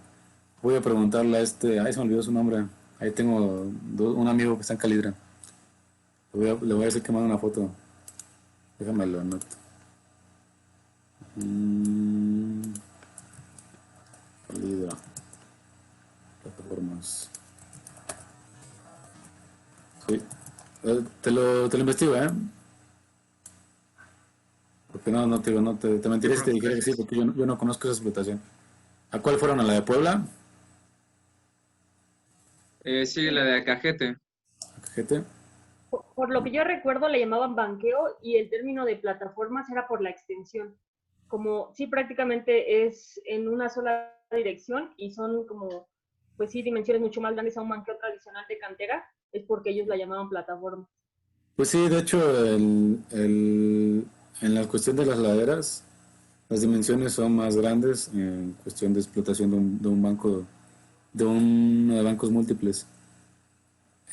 Voy a preguntarle a Ay, se me olvidó su nombre. Ahí tengo un amigo que está en Calidra. Le voy a decir que mande una foto. Déjame lo anoto. Calidra. Plataformas. Sí. Te lo investigo, ¿eh? Porque te mentiría si te dijera que sí, porque yo no conozco esa explotación. ¿A cuál fueron? ¿A la de Puebla? Sí, la de Acajete. Cajete. Por lo que yo recuerdo, le llamaban banqueo y el término de plataformas era por la extensión. Como sí, prácticamente es en una sola dirección y son como, pues sí, dimensiones mucho más grandes a un banqueo tradicional de cantera, es porque ellos la llamaban plataforma. Pues sí, de hecho, en la cuestión de las laderas, las dimensiones son más grandes en cuestión de explotación de un banco, de bancos múltiples.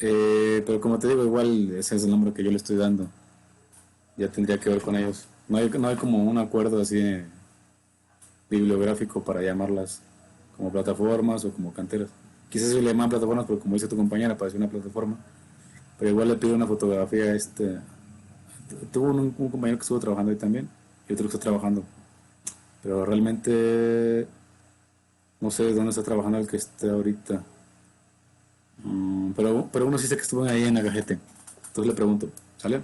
Pero como te digo, igual ese es el nombre que yo le estoy dando. Ya tendría que ver con ellos. No hay como un acuerdo así bibliográfico para llamarlas como plataformas o como canteras. Quizás se le llaman plataformas, pero como dice tu compañera, parece una plataforma. Pero igual le pido una fotografía a este. Tuvo un compañero que estuvo trabajando ahí también y otro que está trabajando. Pero realmente no sé dónde está trabajando el que esté ahorita. Pero uno sí sé que estuvo ahí en Agajete. Entonces le pregunto, ¿sale?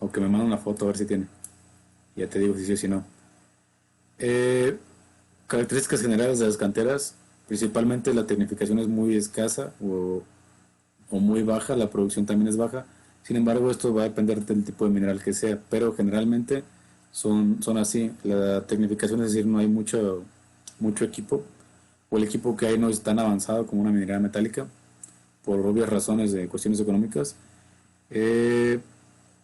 O que me manda una foto a ver si tiene. Ya te digo si sí o si no. Eh, Características generales de las canteras, principalmente la tecnificación es muy escasa o muy baja, la producción también es baja. Sin embargo, esto va a depender del tipo de mineral que sea, pero generalmente son así. La tecnificación, es decir, no hay mucho equipo, o el equipo que hay no es tan avanzado como una minería metálica, por obvias razones de cuestiones económicas. Eh,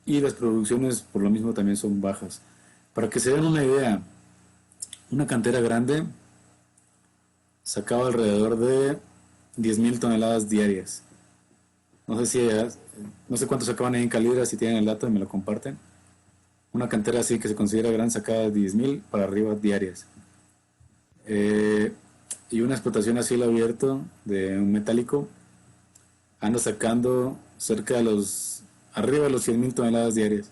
y las producciones, por lo mismo, también son bajas. Para que se den una idea, una cantera grande sacaba alrededor de 10.000 toneladas diarias. No sé no sé cuánto sacaban ahí en Calidra, si tienen el dato y me lo comparten. Una cantera así que se considera gran sacaba 10.000 para arriba diarias. Eh, y una explotación a cielo abierto de un metálico anda sacando arriba de los 100.000 toneladas diarias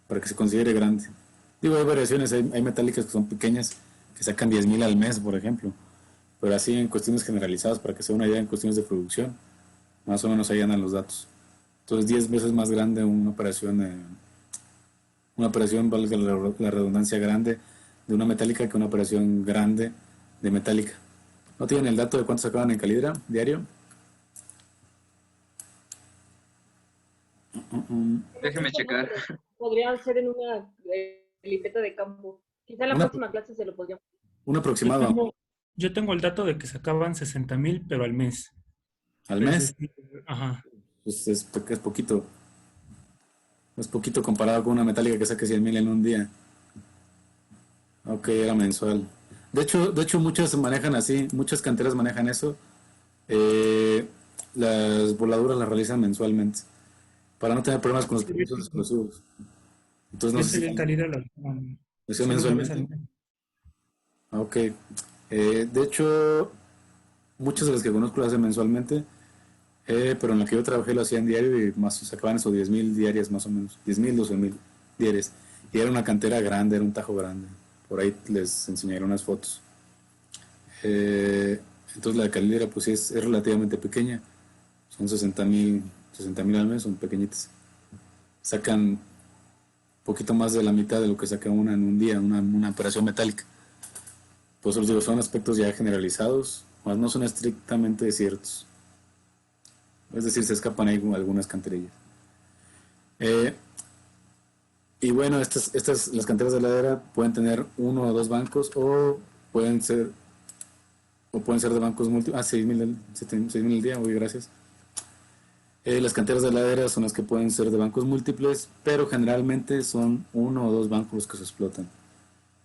para que se considere grande. Digo, hay variaciones, hay metálicas que son pequeñas que sacan 10.000 al mes, por ejemplo. Pero así en cuestiones generalizadas, para que se dé una idea en cuestiones de producción, más o menos ahí andan los datos. Entonces 10 veces más grande una operación, valga la redundancia, grande de una metálica que una operación grande de metálica. ¿No tienen el dato de cuánto sacaban en Calidra diario? Déjeme checar. Podría ser en una libreta de campo. Quizá en la Una, próxima clase se lo podríamos. un Yo aproximado tengo, yo tengo el dato de que sacaban 60,000, pero al mes. al Es mes, decir, ajá. pues es poquito. Es poquito comparado con una metálica que saque 100.000 en un día. Ok, era mensual. De hecho muchas manejan así, muchas canteras manejan eso. Eh, las voladuras las realizan mensualmente para no tener problemas con los permisos explosivos. Entonces no sé Eso si ya en calidad lo hacen hacían una vez al mensualmente. mes. Ok. De hecho, muchas de las que conozco lo hacen mensualmente, pero en la que yo trabajé lo hacían diario y más sacaban eso 10.000 diarias más o menos. 10.000, 12.000 diarias. Y era una cantera grande, era un tajo grande. Por ahí les enseñaré unas fotos. Eh, entonces la de Calidra pues sí es relativamente pequeña. Son 60.000 al mes, son pequeñitas. Sacan poquito más de la mitad de lo que saca una en un día, una operación metálica. Pues os digo, son aspectos ya generalizados, más no son estrictamente ciertos. Es decir, se escapan ahí algunas canterillas. Eh, y bueno, las canteras de ladera pueden tener uno o dos bancos pueden ser pueden ser de bancos múltiples. 6.000 al día, muy gracias. Las canteras de ladera son las que pueden ser de bancos múltiples, pero generalmente son uno o dos bancos los que se explotan.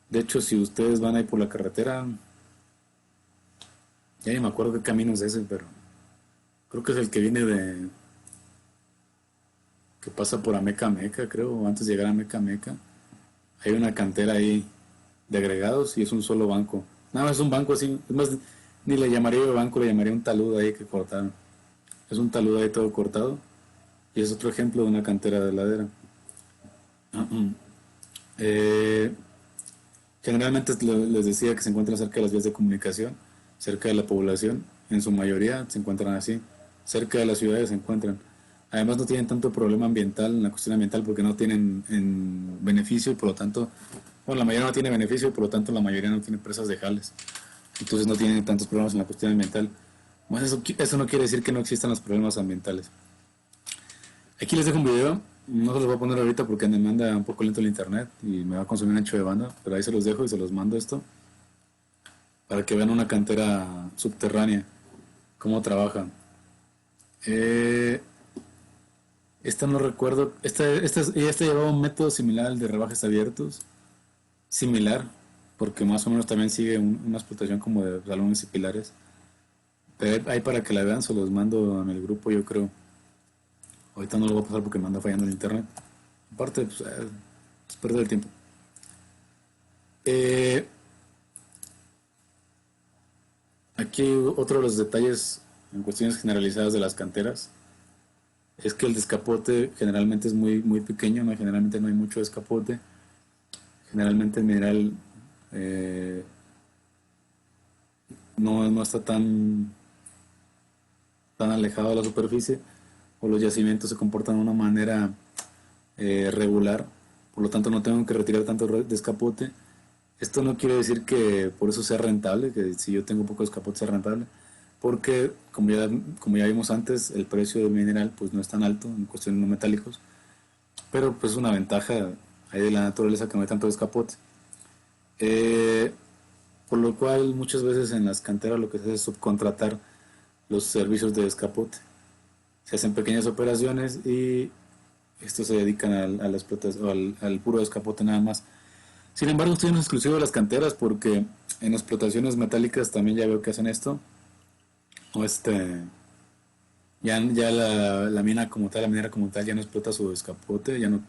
De hecho, si ustedes van ahí por la carretera, ya ni me acuerdo qué camino es ese, pero creo que es el que viene que pasa por Ameca Meca, creo, o antes de llegar a Ameca Meca. Hay una cantera ahí de agregados y es un solo banco. Nada más es un banco así, es más, ni le llamaría banco, le llamaría un talud ahí que cortaron. Es un talud ahí todo cortado y es otro ejemplo de una cantera de ladera. Eh, Generalmente les decía que se encuentran cerca de las vías de comunicación, cerca de la población, en su mayoría se encuentran así, cerca de las ciudades se encuentran. Además no tienen tanto problema ambiental, en la cuestión ambiental, porque no tienen en beneficio y por lo tanto, bueno, la mayoría no tiene beneficio y por lo tanto la mayoría no tiene presas de jales. Entonces no tienen tantos problemas en la cuestión ambiental. Bueno, eso no quiere decir que no existan los problemas ambientales. Aquí les dejo un video, no se los voy a poner ahorita porque me anda un poco lento el internet y me va a consumir ancho de banda, pero ahí se los dejo y se los mando esto para que vean una cantera subterránea, cómo trabaja. Esta no recuerdo, esta llevaba un método similar al de rebajes abiertos, similar, porque más o menos también sigue una explotación como de salones y pilares. Pero ahí para que la vean, se los mando en el grupo, yo creo. Ahorita no lo voy a pasar porque me anda fallando el internet. Aparte, pues, es perder el tiempo. Aquí otro de los detalles en cuestiones generalizadas de las canteras es que el descapote generalmente es muy, muy pequeño, ¿no? Generalmente no hay mucho descapote. Generalmente el mineral no está tan alejado de la superficie, o los yacimientos se comportan de una manera regular, por lo tanto no tengo que retirar tanto descapote. Esto no quiere decir que por eso sea rentable, que si yo tengo poco descapote sea rentable, porque como ya vimos antes, el precio del mineral pues no es tan alto en cuestiones no metálicos, pero pues es una ventaja ahí de la naturaleza que no hay tanto descapote. Por lo cual muchas veces en las canteras lo que se hace es subcontratar los servicios de descapote. Se hacen pequeñas operaciones y estos se dedican a la explotación, al puro descapote nada más. Sin embargo, esto no es exclusivo de las canteras, porque en explotaciones metálicas también ya veo que hacen esto. O ya la mina como tal, la minera como tal ya no explota su descapote, ya no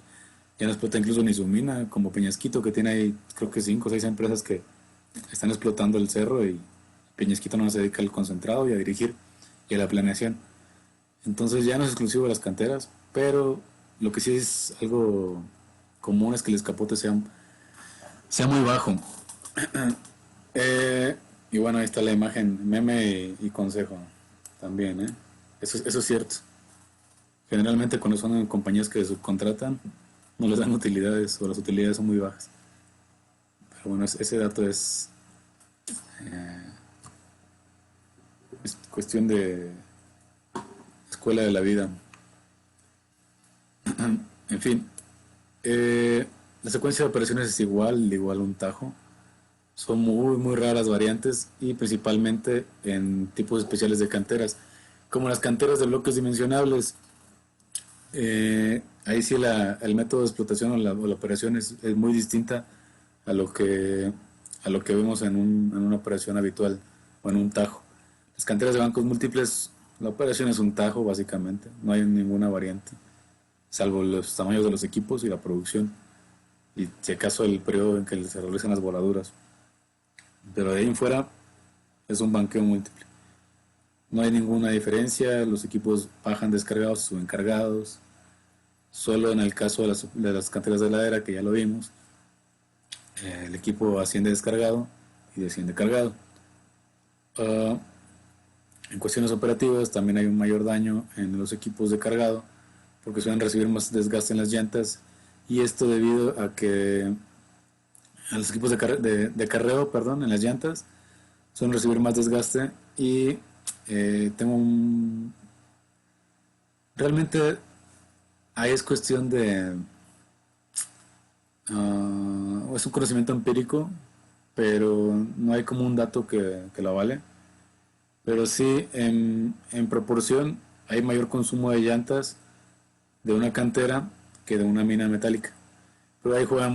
explota incluso ni su mina, como Peñasquito, que tiene ahí creo que 5 o 6 empresas que están explotando el cerro, y Peñasquito no se dedica al concentrado y a dirigir y a la planeación. Entonces ya no es exclusivo de las canteras, pero lo que sí es algo común es que el descapote sea muy bajo. Y bueno, ahí está la imagen, meme y consejo también, Eso es cierto. Generalmente cuando son en compañías que subcontratan, no les dan utilidades, o las utilidades son muy bajas. Pero bueno, ese dato es cuestión de escuela de la vida. En fin, la secuencia de operaciones es igual a un tajo. Son muy, muy raras variantes, y principalmente en tipos especiales de canteras, como las canteras de bloques dimensionables. Ahí sí el método de explotación o la operación es muy distinta a lo que vemos en una operación habitual o en un tajo. Las canteras de bancos múltiples, la operación es un tajo básicamente, no hay ninguna variante, salvo los tamaños de los equipos y la producción, y si acaso el periodo en que se realizan las voladuras. Pero de ahí en fuera es un banqueo múltiple. No hay ninguna diferencia, los equipos bajan descargados o suben cargados. Solo en el caso de las canteras de ladera, que ya lo vimos, el equipo asciende descargado y desciende cargado. En cuestiones operativas también hay un mayor daño en los equipos de cargado, porque suelen recibir más desgaste en las llantas, y esto debido a que a los equipos de carreo, en las llantas, suelen recibir más desgaste, y realmente ahí es cuestión de es un conocimiento empírico, pero no hay como un dato que lo avale. Pero sí, en proporción hay mayor consumo de llantas de una cantera que de una mina metálica. Pero ahí juega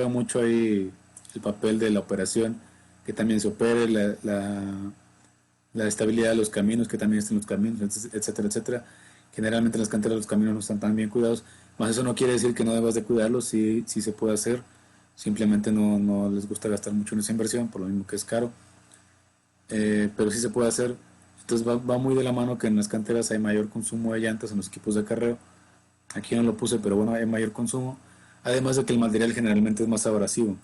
mucho ahí el papel de la operación, que también se opere, la estabilidad de los caminos, que también estén los caminos, etcétera, etcétera. Generalmente en las canteras los caminos no están tan bien cuidados, más eso no quiere decir que no debas de cuidarlos, sí se puede hacer, simplemente no les gusta gastar mucho en esa inversión, por lo mismo que es caro. Pero sí se puede hacer. Entonces va muy de la mano que en las canteras hay mayor consumo de llantas en los equipos de acarreo. Aquí no lo puse, pero bueno, hay mayor consumo, además de que el material generalmente es más abrasivo,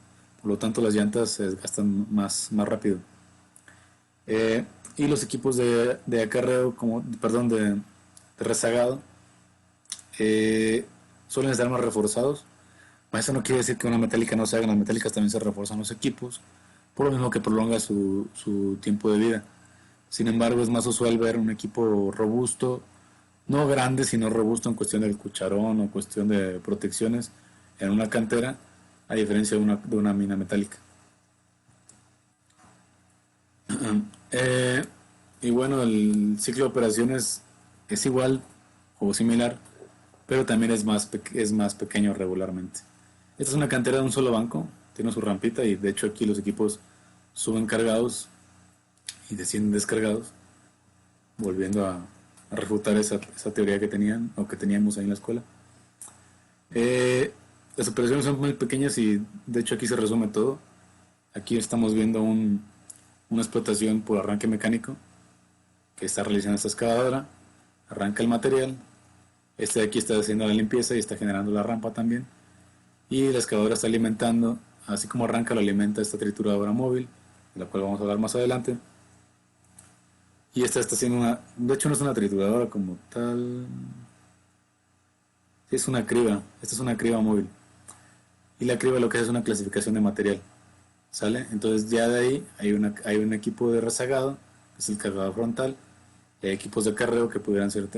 por lo tanto las llantas se desgastan más rápido. Y los equipos de acarreo, de rezagado, suelen estar más reforzados. Eso no quiere decir que una metálica no se haga, en las metálicas también se refuerzan los equipos, por lo mismo que prolonga su tiempo de vida. Sin embargo, es más usual ver un equipo robusto, no grande, sino robusto en cuestión del cucharón o cuestión de protecciones en una cantera, a diferencia de una mina metálica. Y bueno, el ciclo de operaciones es igual o similar, pero también es más pequeño regularmente. Esta es una cantera de un solo banco, tiene su rampita y de hecho aquí los equipos suben cargados y descienden descargados, volviendo a refutar esa teoría que tenían o que teníamos ahí en la escuela. Las operaciones son muy pequeñas y de hecho aquí se resume todo. Aquí estamos viendo una explotación por arranque mecánico que está realizando esta excavadora, arranca el material, este de aquí está haciendo la limpieza y está generando la rampa también, y la excavadora está alimentando, así como arranca lo alimenta esta trituradora móvil, de la cual vamos a hablar más adelante, y esta está haciendo de hecho no es una trituradora como tal, es una criba, esta es una criba móvil, y la criba lo que hace es una clasificación de material, ¿sale? Entonces ya de ahí hay un equipo de rezagado, que es el cargador frontal, y hay equipos de carreo que pudieran ser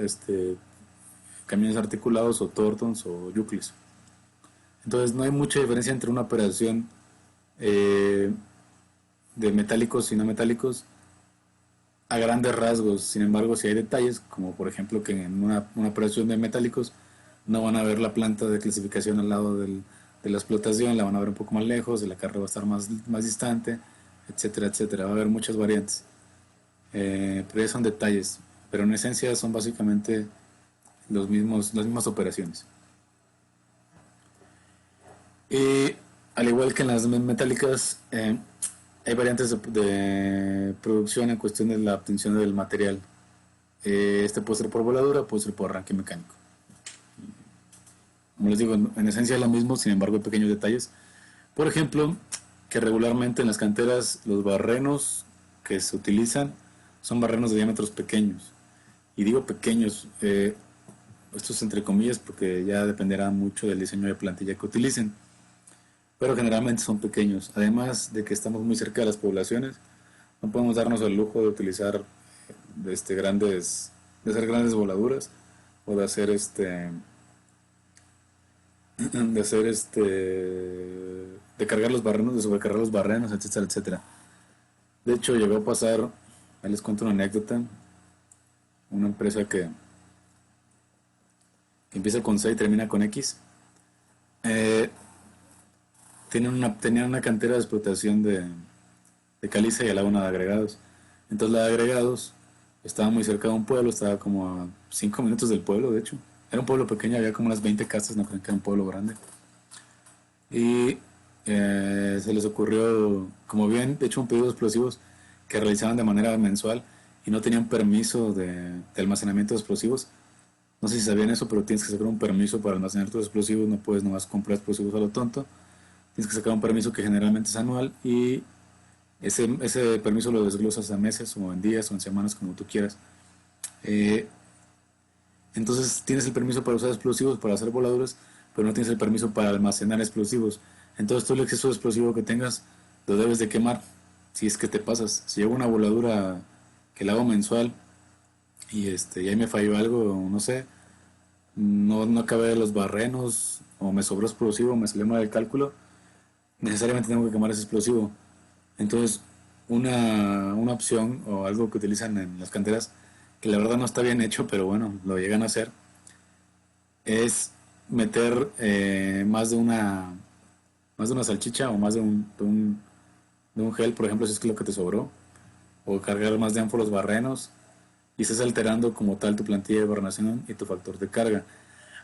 camiones articulados o Tortons o Yuclis. Entonces no hay mucha diferencia entre una operación de metálicos y no metálicos a grandes rasgos. Sin embargo, si hay detalles, como por ejemplo que en una operación de metálicos no van a ver la planta de clasificación al lado de la explotación, la van a ver un poco más lejos, el carreo va a estar más distante, etcétera, etcétera. Va a haber muchas variantes. Pero ya son detalles, pero en esencia son básicamente las mismas operaciones. Y al igual que en las metálicas, hay variantes de producción en cuestión de la obtención del material. Este puede ser por voladura, puede ser por arranque mecánico. Como les digo, en esencia es lo mismo, sin embargo hay pequeños detalles. Por ejemplo, que regularmente en las canteras los barrenos que se utilizan son barrenos de diámetros pequeños. Y digo pequeños, esto es entre comillas porque ya dependerá mucho del diseño de plantilla que utilicen. Pero generalmente son pequeños. Además de que estamos muy cerca de las poblaciones, no podemos darnos el lujo de utilizar de hacer grandes voladuras o de cargar los barrenos, de sobrecargar los barrenos, etcétera, etcétera. De hecho, llegó a pasar, ahí les cuento una anécdota, una empresa que empieza con C y termina con X, tenían una cantera de explotación de caliza y a la una de agregados. Entonces la de agregados estaba muy cerca de un pueblo, estaba como a 5 minutos del pueblo, de hecho. Era un pueblo pequeño, había como unas 20 casas, no creo que era un pueblo grande. Y se les ocurrió, como bien, de hecho, un pedido de explosivos que realizaban de manera mensual y no tenían permiso de almacenamiento de explosivos. No sé si sabían eso, pero tienes que sacar un permiso para almacenar tus explosivos, no puedes nomás comprar explosivos a lo tonto. Tienes que sacar un permiso que generalmente es anual y ese permiso lo desglosas a meses o en días o en semanas, como tú quieras. Entonces tienes el permiso para usar explosivos, para hacer voladuras, pero no tienes el permiso para almacenar explosivos. Entonces todo el exceso de explosivo que tengas lo debes de quemar, si es que te pasas. Si llevo una voladura que la hago mensual y ahí me falló algo, no sé, no acabé los barrenos o me sobró explosivo, me salió mal el cálculo, necesariamente tengo que quemar ese explosivo. Entonces una opción o algo que utilizan en las canteras, que la verdad no está bien hecho, pero bueno, lo llegan a hacer, es meter más de una salchicha o más de un gel, por ejemplo, si es que lo que te sobró, o cargar más de los barrenos, y estás alterando como tal tu plantilla de barrenación y tu factor de carga.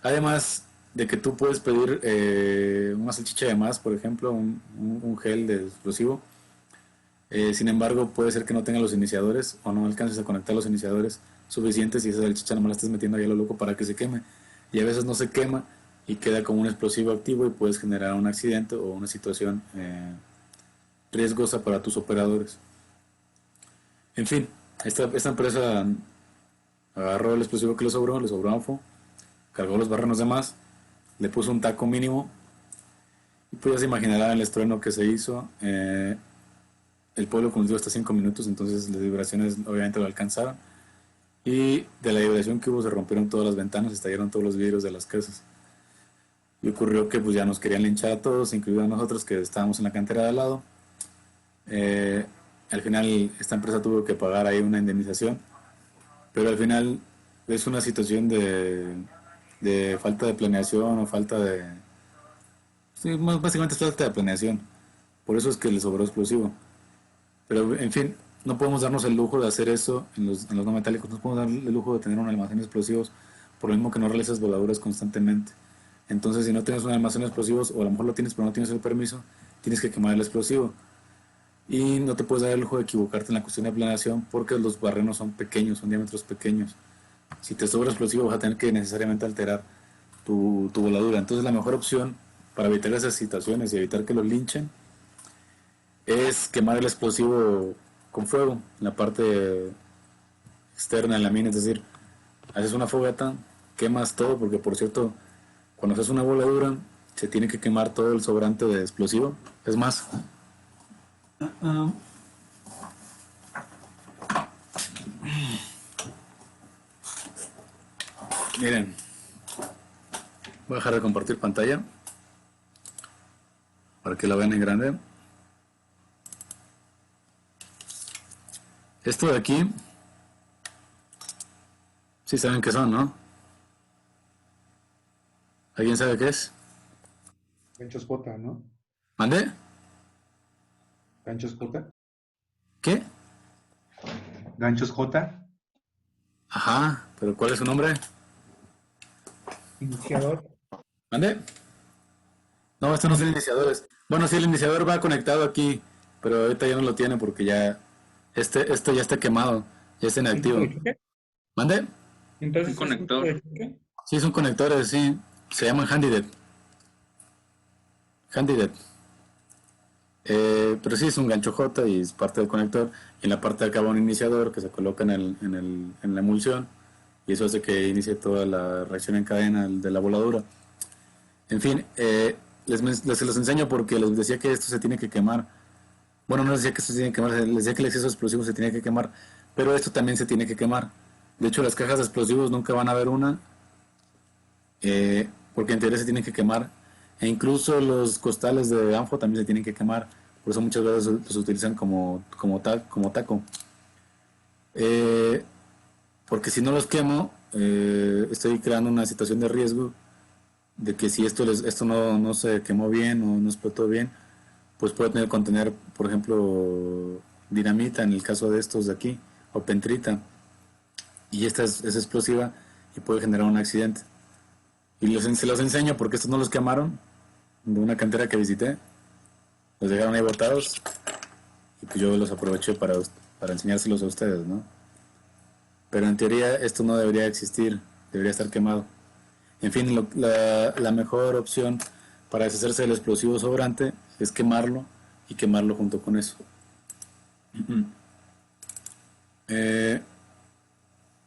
Además de que tú puedes pedir una salchicha de más, por ejemplo, un gel de explosivo. Sin embargo, puede ser que no tenga los iniciadores o no alcances a conectar los iniciadores suficientes y esa salchicha nomás la estés metiendo ahí a lo loco para que se queme. Y a veces no se quema y queda como un explosivo activo y puedes generar un accidente o una situación riesgosa para tus operadores. En fin, esta empresa agarró el explosivo que le sobró AFO, cargó los barrenos de más, le puso un taco mínimo y pues ya se imaginarán el estruendo que se hizo. el pueblo, como les digo, hasta 5 minutos, entonces las vibraciones obviamente lo alcanzaron. Y de la vibración que hubo se rompieron todas las ventanas, se estallaron todos los vidrios de las casas. Y ocurrió que pues ya nos querían linchar a todos, incluido a nosotros que estábamos en la cantera de al lado. Al final esta empresa tuvo que pagar ahí una indemnización, pero al final es una situación de falta de planeación o falta de... Sí, básicamente es falta de planeación. Por eso es que le sobró explosivo. Pero, en fin, no podemos darnos el lujo de hacer eso en los no metálicos. No podemos dar el lujo de tener un almacén de explosivos por lo mismo que no realizas voladuras constantemente. Entonces, si no tienes un almacén de explosivos, o a lo mejor lo tienes pero no tienes el permiso, tienes que quemar el explosivo. Y no te puedes dar el lujo de equivocarte en la cuestión de planeación porque los barrenos son pequeños, son diámetros pequeños. Si te sobra explosivo vas a tener que necesariamente alterar tu voladura. Entonces la mejor opción para evitar esas situaciones y evitar que los linchen es quemar el explosivo con fuego en la parte externa de la mina, es decir, haces una fogata, quemas todo, porque por cierto, cuando haces una voladura se tiene que quemar todo el sobrante de explosivo. Es más, miren, voy a dejar de compartir pantalla para que la vean en grande. Esto de aquí, sí saben qué son, ¿no? ¿Alguien sabe qué es? Ganchos J, ¿no? ¿Mande? Ganchos J. ¿Qué? Ganchos J. Ajá, pero ¿cuál es su nombre? Iniciador. ¿Mande? No, esto no es el iniciador. Bueno, sí, el iniciador va conectado aquí, pero ahorita ya no lo tiene porque ya esto ya está quemado, ya está inactivo. ¿Un choque? ¿Mande? Entonces, Un conector. ¿es un choque? Sí, son conectores, sí. Se llaman Handydet. Handydet. Pero sí es un gancho J y es parte del conector. Y en la parte de acá va un iniciador que se coloca en la emulsión. Y eso hace que inicie toda la reacción en cadena de la voladura. En fin, les enseño porque les decía que esto se tiene que quemar. Bueno, no les decía que esto se tiene que quemar, les decía que el exceso de explosivos se tiene que quemar. Pero esto también se tiene que quemar. De hecho, las cajas de explosivos nunca van a haber una. Porque en teoría se tienen que quemar. E incluso los costales de ANFO también se tienen que quemar. Por eso muchas veces los utilizan como taco. Porque si no los quemo, estoy creando una situación de riesgo de que si esto no se quemó bien o no explotó bien, pues puede contener, por ejemplo, dinamita en el caso de estos de aquí, o pentrita. Y esta es explosiva y puede generar un accidente. Y se los enseño porque estos no los quemaron de una cantera que visité. Los dejaron ahí botados y pues yo los aproveché para enseñárselos a ustedes, ¿no? Pero en teoría esto no debería existir, debería estar quemado. En fin, la mejor opción para deshacerse del explosivo sobrante es quemarlo y quemarlo junto con eso.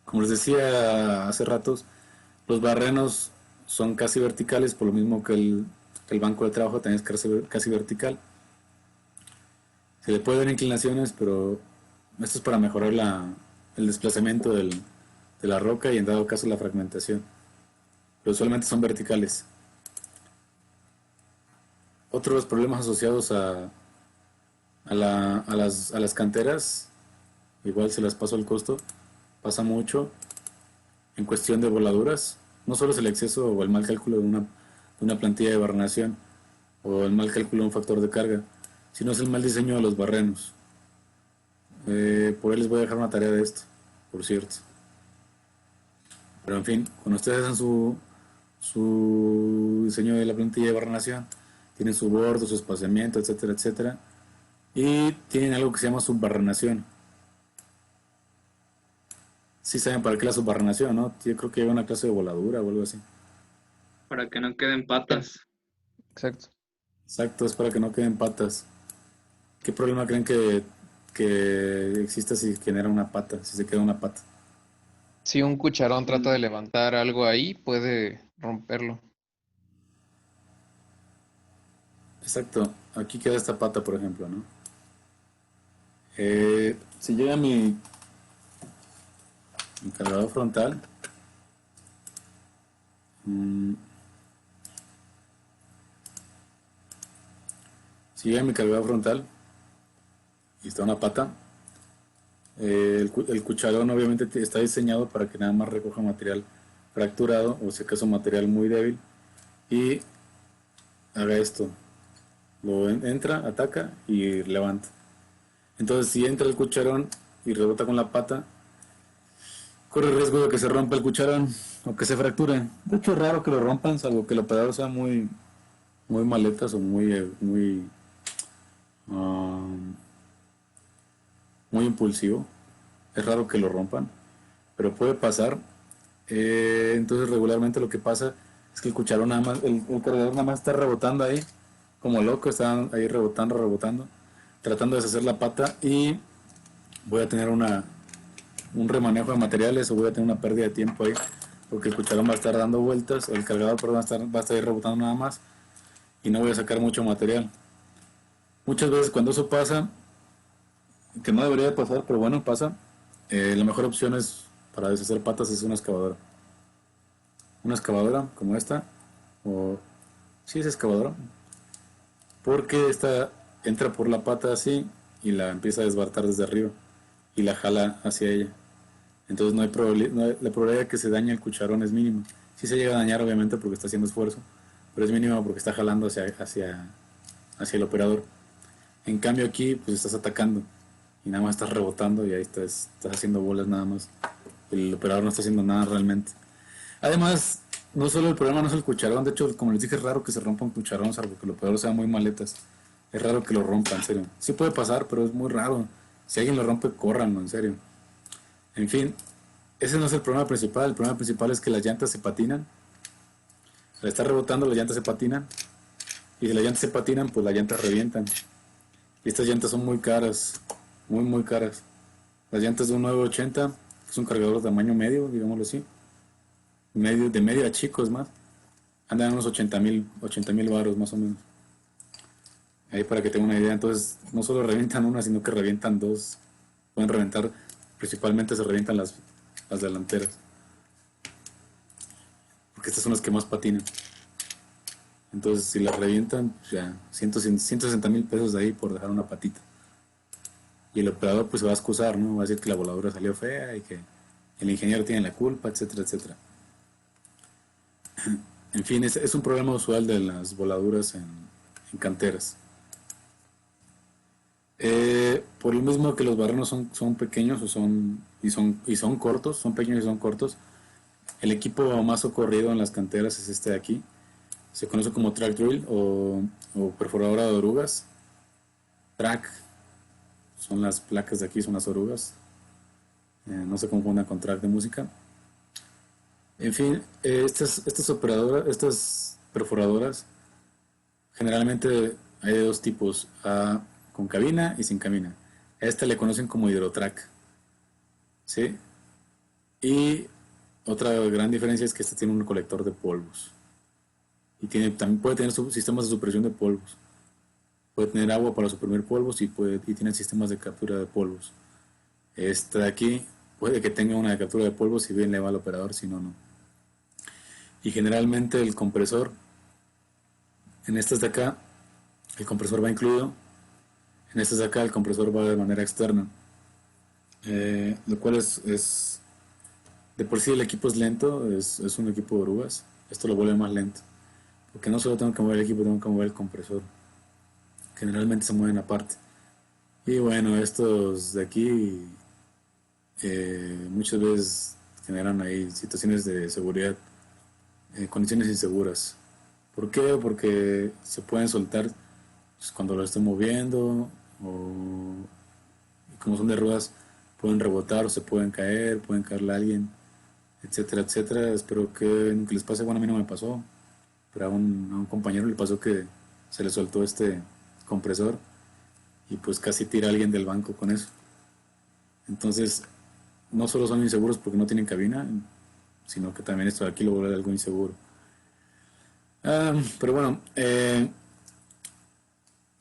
Como les decía hace ratos, los barrenos son casi verticales, por lo mismo que el banco de trabajo también es casi vertical. Se le puede ver inclinaciones, pero esto es para mejorar el desplazamiento de la roca y en dado caso la fragmentación. Pero usualmente son verticales. Otro de los problemas asociados a las canteras, igual se las paso al costo, pasa mucho en cuestión de voladuras. No solo es el exceso o el mal cálculo de una plantilla de barrenación o el mal cálculo de un factor de carga, sino es el mal diseño de los barrenos. Por ahí les voy a dejar una tarea de esto, por cierto. Pero en fin, cuando ustedes hacen su diseño de la plantilla de barrenación, tienen su bordo, su espaciamiento, etcétera, etcétera, y tienen algo que se llama subbarrenación. Sí saben para qué la subbarrenación, ¿no? Yo creo que lleva una clase de voladura o algo así. Para que no queden patas. Exacto. Exacto, es para que no queden patas. ¿Qué problema creen que exista si genera una pata, si se queda una pata? Si un cucharón trata de levantar algo ahí, puede romperlo. Exacto, aquí queda esta pata, por ejemplo, ¿no? Si llega mi cargador frontal, si llega mi cargador frontal y está una pata, el cucharón obviamente está diseñado para que nada más recoja material fracturado o si acaso material muy débil y haga esto, entra, ataca y levanta. Entonces si entra el cucharón y rebota con la pata, corre el riesgo de que se rompa el cucharón o que se fracture. De hecho es raro que lo rompan, salvo que el operador sea muy maletas o muy impulsivo. Es raro que lo rompan, pero puede pasar. Entonces regularmente lo que pasa es que el cucharón nada más, el cargador nada más está rebotando ahí como loco, está ahí rebotando, tratando de deshacer la pata y voy a tener un remanejo de materiales o voy a tener una pérdida de tiempo ahí porque el cucharón va a estar dando vueltas, el cargador perdón, va a estar ahí rebotando nada más y no voy a sacar mucho material. Muchas veces cuando eso pasa, que no debería de pasar, pero bueno, pasa, la mejor opción es para deshacer patas es una excavadora. Una excavadora como esta, o sí es excavadora, porque esta entra por la pata así y la empieza a desbaratar desde arriba y la jala hacia ella. Entonces la probabilidad de que se dañe el cucharón es mínima. Sí se llega a dañar obviamente porque está haciendo esfuerzo, pero es mínima porque está jalando hacia el operador. En cambio aquí pues estás atacando y nada más estás rebotando y ahí estás haciendo bolas nada más. El operador no está haciendo nada realmente. Además, no solo el problema no es el cucharón, de hecho, como les dije, es raro que se rompa un cucharón, salvo que el operador sea muy maletas. Es raro que lo rompa, en serio. Sí puede pasar, pero es muy raro. Si alguien lo rompe, córranlo, en serio. En fin, ese no es el problema principal. El problema principal es que las llantas se patinan. Al estar rebotando, las llantas se patinan. Y si las llantas se patinan, pues las llantas revientan. Y estas llantas son muy caras, muy caras. Las llantas de un 980, que es un cargador de tamaño medio, digámoslo así. De medio a chicos más. Andan unos 80,000 varos más o menos. Ahí para que tengan una idea. Entonces, no solo revientan una, sino que revientan dos. Pueden reventar, principalmente se revientan las delanteras. Porque estas son las que más patinan. Entonces, si las revientan, pues ya 160,000 pesos de ahí por dejar una patita. Y el operador pues se va a excusar, ¿no? Va a decir que la voladura salió fea y que el ingeniero tiene la culpa, etcétera, etcétera. En fin, es un problema usual de las voladuras en canteras. Por lo mismo que los barrenos son pequeños y son cortos, son pequeños y son cortos, el equipo más socorrido en las canteras es este de aquí. Se conoce como track drill o perforadora de orugas. Track son las placas de aquí, son las orugas. No se confundan con track de música. En fin, estas perforadoras, generalmente hay de dos tipos, con cabina y sin cabina. A esta le conocen como hidrotrack, ¿sí? Y otra gran diferencia es que esta tiene un colector de polvos. Y también puede tener sistemas de supresión de polvos. Puede tener agua para suprimir polvos y tiene sistemas de captura de polvos. Esta de aquí puede que tenga una de captura de polvos si bien le va al operador, si no, no. Y generalmente el compresor, en estas de acá, el compresor va incluido. En estas de acá el compresor va de manera externa. Lo cual es de por sí el equipo es lento, es un equipo de orugas. Esto lo vuelve más lento. Porque no solo tengo que mover el equipo, tengo que mover el compresor. Generalmente se mueven aparte. Y bueno, estos de aquí muchas veces generan ahí situaciones de seguridad, condiciones inseguras. ¿Por qué? Porque se pueden soltar pues, cuando lo estén moviendo o como son de ruedas pueden rebotar o se pueden caerle a alguien, etcétera, etcétera. Espero que nunca les pase. Bueno, a mí no me pasó, pero a un compañero le pasó que se le soltó este compresor y pues casi tira a alguien del banco con eso. Entonces, no solo son inseguros porque no tienen cabina, sino que también esto de aquí lo vuelve algo inseguro. Pero bueno, en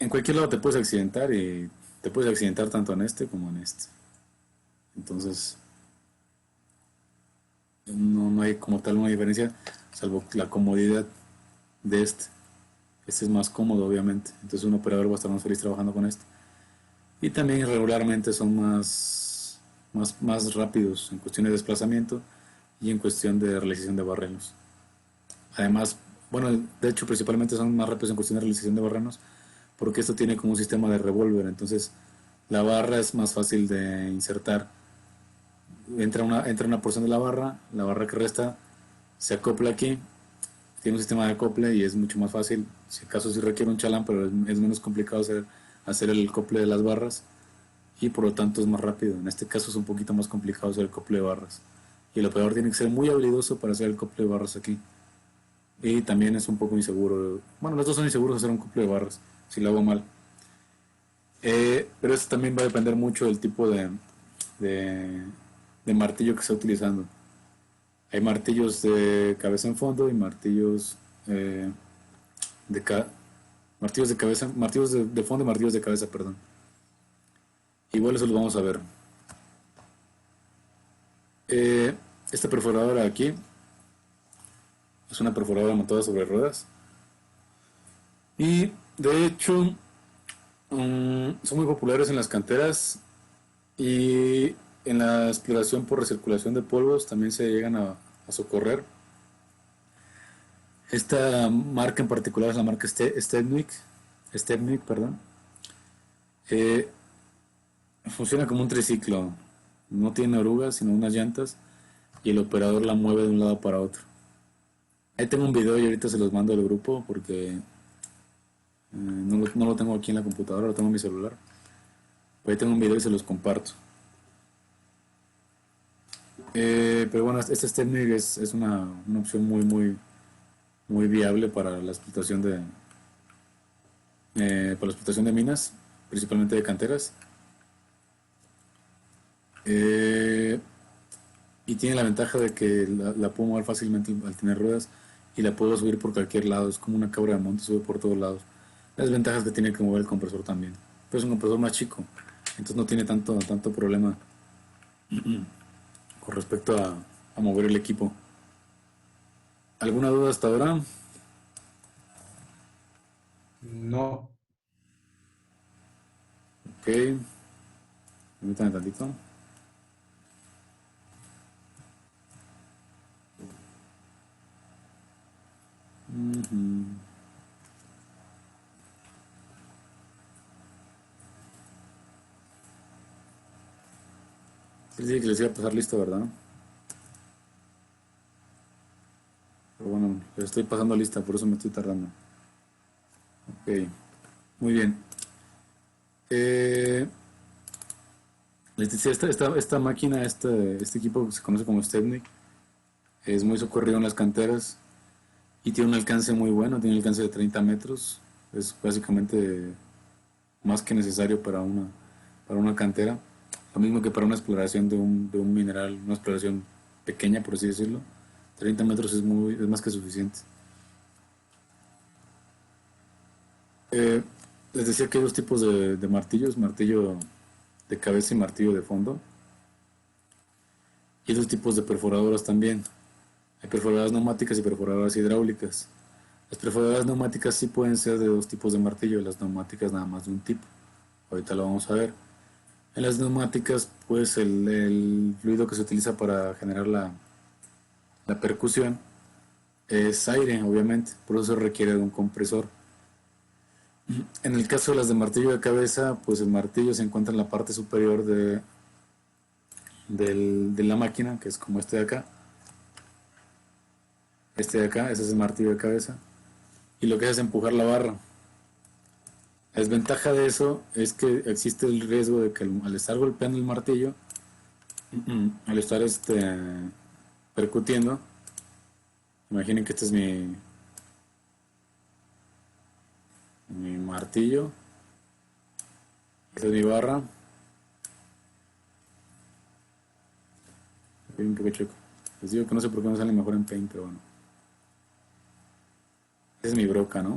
cualquier lado te puedes accidentar y te puedes accidentar tanto en este como en este. Entonces, no hay como tal una diferencia, salvo la comodidad de este. Este es más cómodo, obviamente. Entonces un operador va a estar más feliz trabajando con este. Y también regularmente son más rápidos en cuestión de desplazamiento y en cuestión de realización de barrenos. Además, bueno, de hecho principalmente son más rápidos en cuestión de realización de barrenos porque esto tiene como un sistema de revólver. Entonces la barra es más fácil de insertar. Entra una porción de la barra que resta se acopla aquí, tiene un sistema de acople y es mucho más fácil. Si acaso sí requiere un chalán, pero es menos complicado hacer el acople de las barras y por lo tanto es más rápido. En este caso es un poquito más complicado hacer el acople de barras y el operador tiene que ser muy habilidoso para hacer el acople de barras aquí. Y también es un poco inseguro. Bueno, los dos son inseguros hacer un acople de barras si lo hago mal. Pero esto también va a depender mucho del tipo de martillo que esté utilizando. Hay martillos de cabeza en fondo y martillos martillos de cabeza, martillos de fondo y martillos de cabeza, perdón. Igual eso lo vamos a ver. Esta perforadora aquí es una perforadora montada sobre ruedas y de hecho son muy populares en las canteras y en la exploración por recirculación de polvos también se llegan a socorrer. Esta marca en particular es la marca Stepnick, perdón. Funciona como un triciclo, no tiene orugas sino unas llantas y el operador la mueve de un lado para otro. Ahí tengo un video y ahorita se los mando al grupo porque no lo tengo aquí en la computadora, lo tengo en mi celular. Pero ahí tengo un video y se los comparto. Pero bueno, este Stepnick es una opción muy viable para la explotación de minas, principalmente de canteras. Y tiene la ventaja de que la puedo mover fácilmente al tener ruedas y la puedo subir por cualquier lado, es como una cabra de monte, sube por todos lados. Las ventajas que tiene que mover el compresor también, pero es un compresor más chico, entonces no tiene tanto problema con respecto a mover el equipo. ¿Alguna duda hasta ahora? No. Ok, permítanme tantito. Sí, que les iba a pasar listo, ¿verdad? Pero bueno, les estoy pasando lista, por eso me estoy tardando. Ok, muy bien. Les decía, esta máquina, este equipo que se conoce como Stepnick, es muy socorrido en las canteras y tiene un alcance muy bueno, tiene un alcance de 30 metros. Es básicamente más que necesario para una cantera. Lo mismo que para una exploración de un mineral, una exploración pequeña, por así decirlo. 30 metros es más que suficiente. Les decía que hay dos tipos de martillos, martillo de cabeza y martillo de fondo. Y dos tipos de perforadoras también. Hay perforadoras neumáticas y perforadoras hidráulicas. Las perforadoras neumáticas sí pueden ser de dos tipos de martillo, las neumáticas nada más de un tipo. Ahorita lo vamos a ver. En las neumáticas, pues el fluido que se utiliza para generar la percusión es aire, obviamente, por eso se requiere de un compresor. En el caso de las de martillo de cabeza, pues el martillo se encuentra en la parte superior de la máquina, que es como este de acá. Este de acá, ese es el martillo de cabeza. Y lo que hace es empujar la barra. La desventaja de eso es que existe el riesgo de que al estar golpeando el martillo, al estar percutiendo, imaginen que este es mi martillo, esta es mi barra, un poco choco. Les digo que no sé por qué no sale mejor en Paint, pero bueno. Esa es mi broca, ¿no?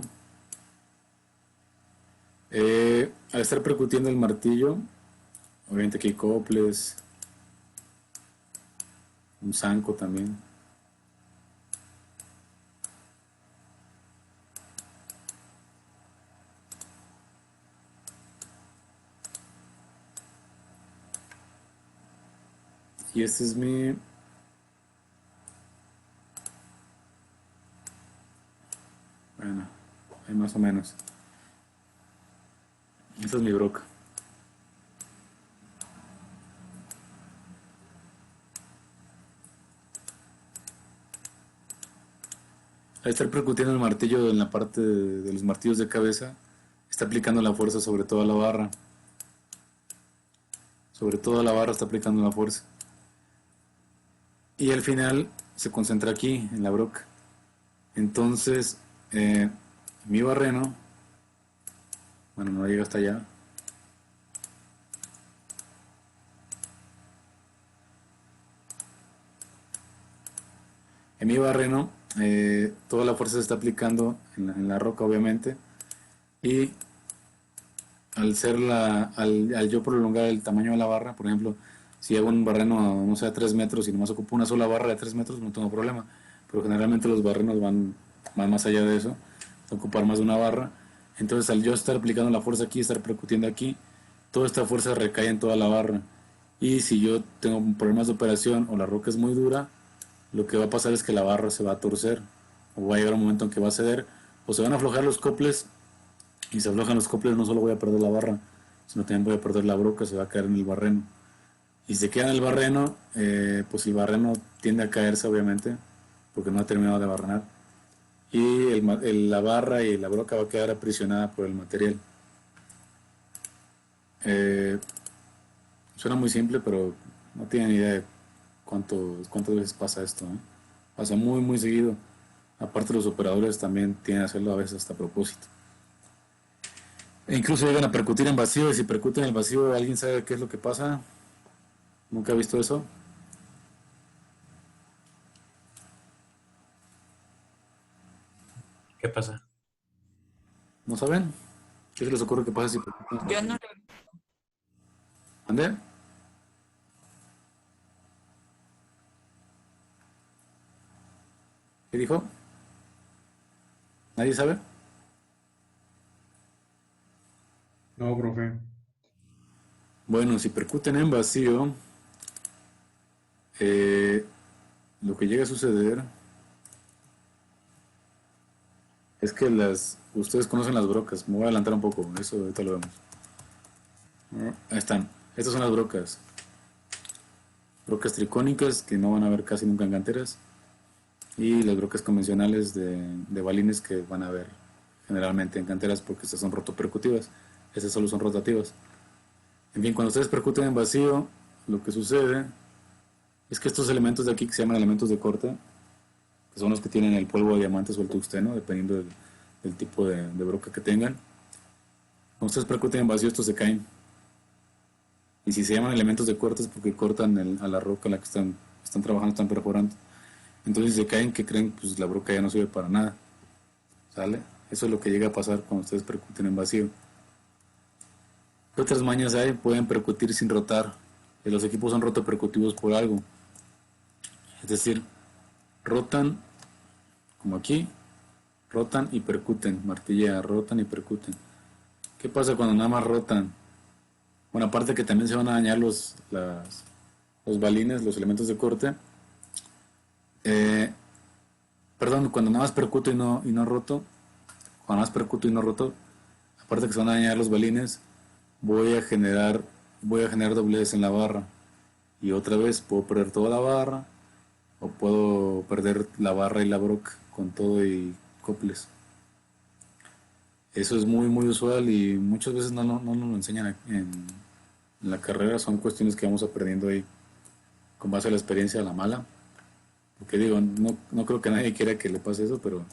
Al estar percutiendo el martillo, obviamente aquí hay coples, un zanco también. Y este es mi... Bueno, ahí más o menos. Esta es mi broca. Al estar percutiendo el martillo en la parte de los martillos de cabeza, está aplicando la fuerza sobre toda la barra. Sobre toda la barra está aplicando la fuerza. Y al final se concentra aquí, en la broca. Entonces, mi barreno, bueno, no llega hasta allá. En mi barreno, toda la fuerza se está aplicando en la roca, obviamente. Y al yo prolongar el tamaño de la barra, por ejemplo, si hago un barreno, no sé, a 3 metros y nomás ocupo una sola barra de 3 metros, no tengo problema. Pero generalmente los barrenos van más allá de eso, ocupar más de una barra. Entonces, al yo estar aplicando la fuerza aquí, estar percutiendo aquí, toda esta fuerza recae en toda la barra. Y si yo tengo problemas de operación o la roca es muy dura, lo que va a pasar es que la barra se va a torcer, o va a llegar un momento en que va a ceder, o se van a aflojar los coples, y si se aflojan los coples no solo voy a perder la barra, sino también voy a perder la broca, se va a caer en el barreno. Y si se queda en el barreno, pues el barreno tiende a caerse, obviamente, porque no ha terminado de barrenar. Y la barra y la broca va a quedar aprisionada por el material. Suena muy simple, pero no tienen idea de cuántas veces pasa esto, ¿eh? Pasa muy, muy seguido. Aparte, los operadores también tienen que hacerlo a veces hasta a propósito. E incluso llegan a percutir en vacío, y si percuten en el vacío, ¿alguien sabe qué es lo que pasa? ¿Nunca ha visto eso? ¿Qué pasa? ¿No saben? ¿Qué se les ocurre que pasa si percuten? Yo no. ¿Ande? ¿Qué dijo? ¿Nadie sabe? No, profe. Bueno, si percuten en vacío, lo que llega a suceder es que ustedes conocen las brocas. Me voy a adelantar un poco, eso ahorita lo vemos. Ahí están. Estas son las brocas. Brocas tricónicas que no van a ver casi nunca en canteras. Y las brocas convencionales de balines que van a ver generalmente en canteras, porque estas son rotopercutivas. Estas solo son rotativas. En fin, cuando ustedes percuten en vacío, lo que sucede es que estos elementos de aquí, que se llaman elementos de corte, que son los que tienen el polvo de diamantes o el tungsteno, dependiendo del tipo de broca que tengan, cuando ustedes percuten en vacío, estos se caen. Y si se llaman elementos de corte es porque cortan a la roca en la que están trabajando, están perforando. Entonces, si se caen, ¿qué creen? Pues la broca ya no sirve para nada. ¿Sale? Eso es lo que llega a pasar cuando ustedes percuten en vacío. ¿Qué otras mañas hay? Pueden percutir sin rotar. Y los equipos son rotopercutivos por algo. Es decir, rotan, como aquí, rotan y percuten. Martillean, rotan y percuten. ¿Qué pasa cuando nada más rotan? Bueno, aparte que también se van a dañar los balines, los elementos de corte. Perdón, cuando nada más percuto y no roto, cuando nada más percuto y no roto, aparte que se van a dañar los balines, voy a generar dobleces en la barra. Y otra vez puedo perder toda la barra, o puedo perder la barra y la broca con todo y coples. Eso es muy muy usual y muchas veces no nos lo enseñan en la carrera. Son cuestiones que vamos aprendiendo ahí con base a la experiencia, a la mala. Porque digo, no creo que nadie quiera que le pase eso, pero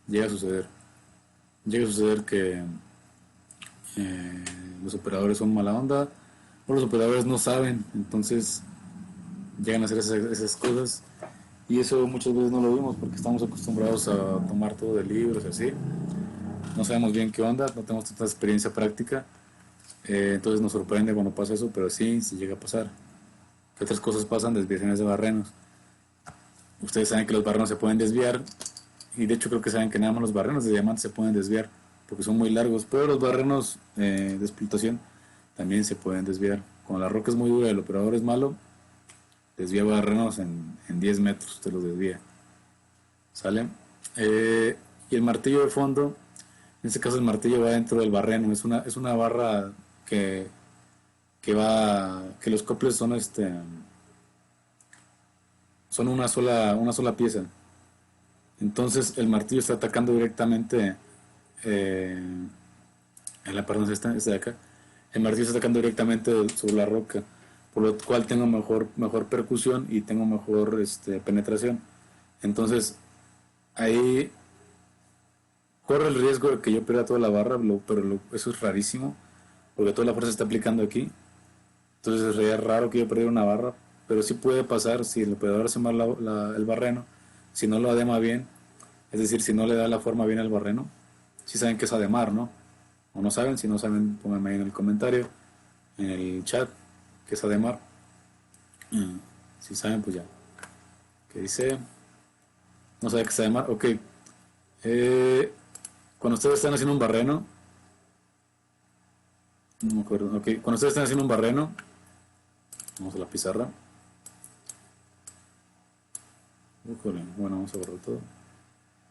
llega a suceder. Llega a suceder que los operadores son mala onda, o los operadores no saben, entonces llegan a hacer esas cosas. Y eso muchas veces no lo vimos porque estamos acostumbrados a tomar todo de libros y así. no sabemos bien qué onda, no tenemos tanta experiencia práctica, entonces nos sorprende cuando pasa eso, pero sí llega a pasar. ¿Qué otras cosas pasan? Desviaciones de barrenos. Ustedes saben que los barrenos se pueden desviar, y de hecho creo que saben que nada más los barrenos de diamante se pueden desviar, porque son muy largos, pero los barrenos de explotación también se pueden desviar. Cuando la roca es muy dura y el operador es malo, desvía barrenos en 10 metros, te los desvía. ¿Sale? Y el martillo de fondo, en este caso el martillo va dentro del barreno, es una barra que los coples son una sola pieza. Entonces el martillo está atacando directamente perdón, esta de acá. El martillo está atacando directamente sobre la roca, por lo cual tengo mejor percusión y tengo mejor penetración. Entonces ahí corre el riesgo de que yo pierda toda la barra, pero eso es rarísimo, porque toda la fuerza se está aplicando aquí. Entonces sería raro que yo perdiera una barra, pero sí puede pasar si el operador hace mal el barreno, si no lo adema bien, es decir, si no le da la forma bien al barreno. Si saben que es ademar, ¿no? O no saben, si no saben, pónganme ahí en el comentario, en el chat, que es ademar. Si saben, pues ya. ¿Qué dice? No sabe que es ademar. Ok. Cuando ustedes están haciendo un barreno, no me acuerdo. Ok, cuando ustedes están haciendo un barreno, vamos a la pizarra. Bueno, vamos a borrar todo.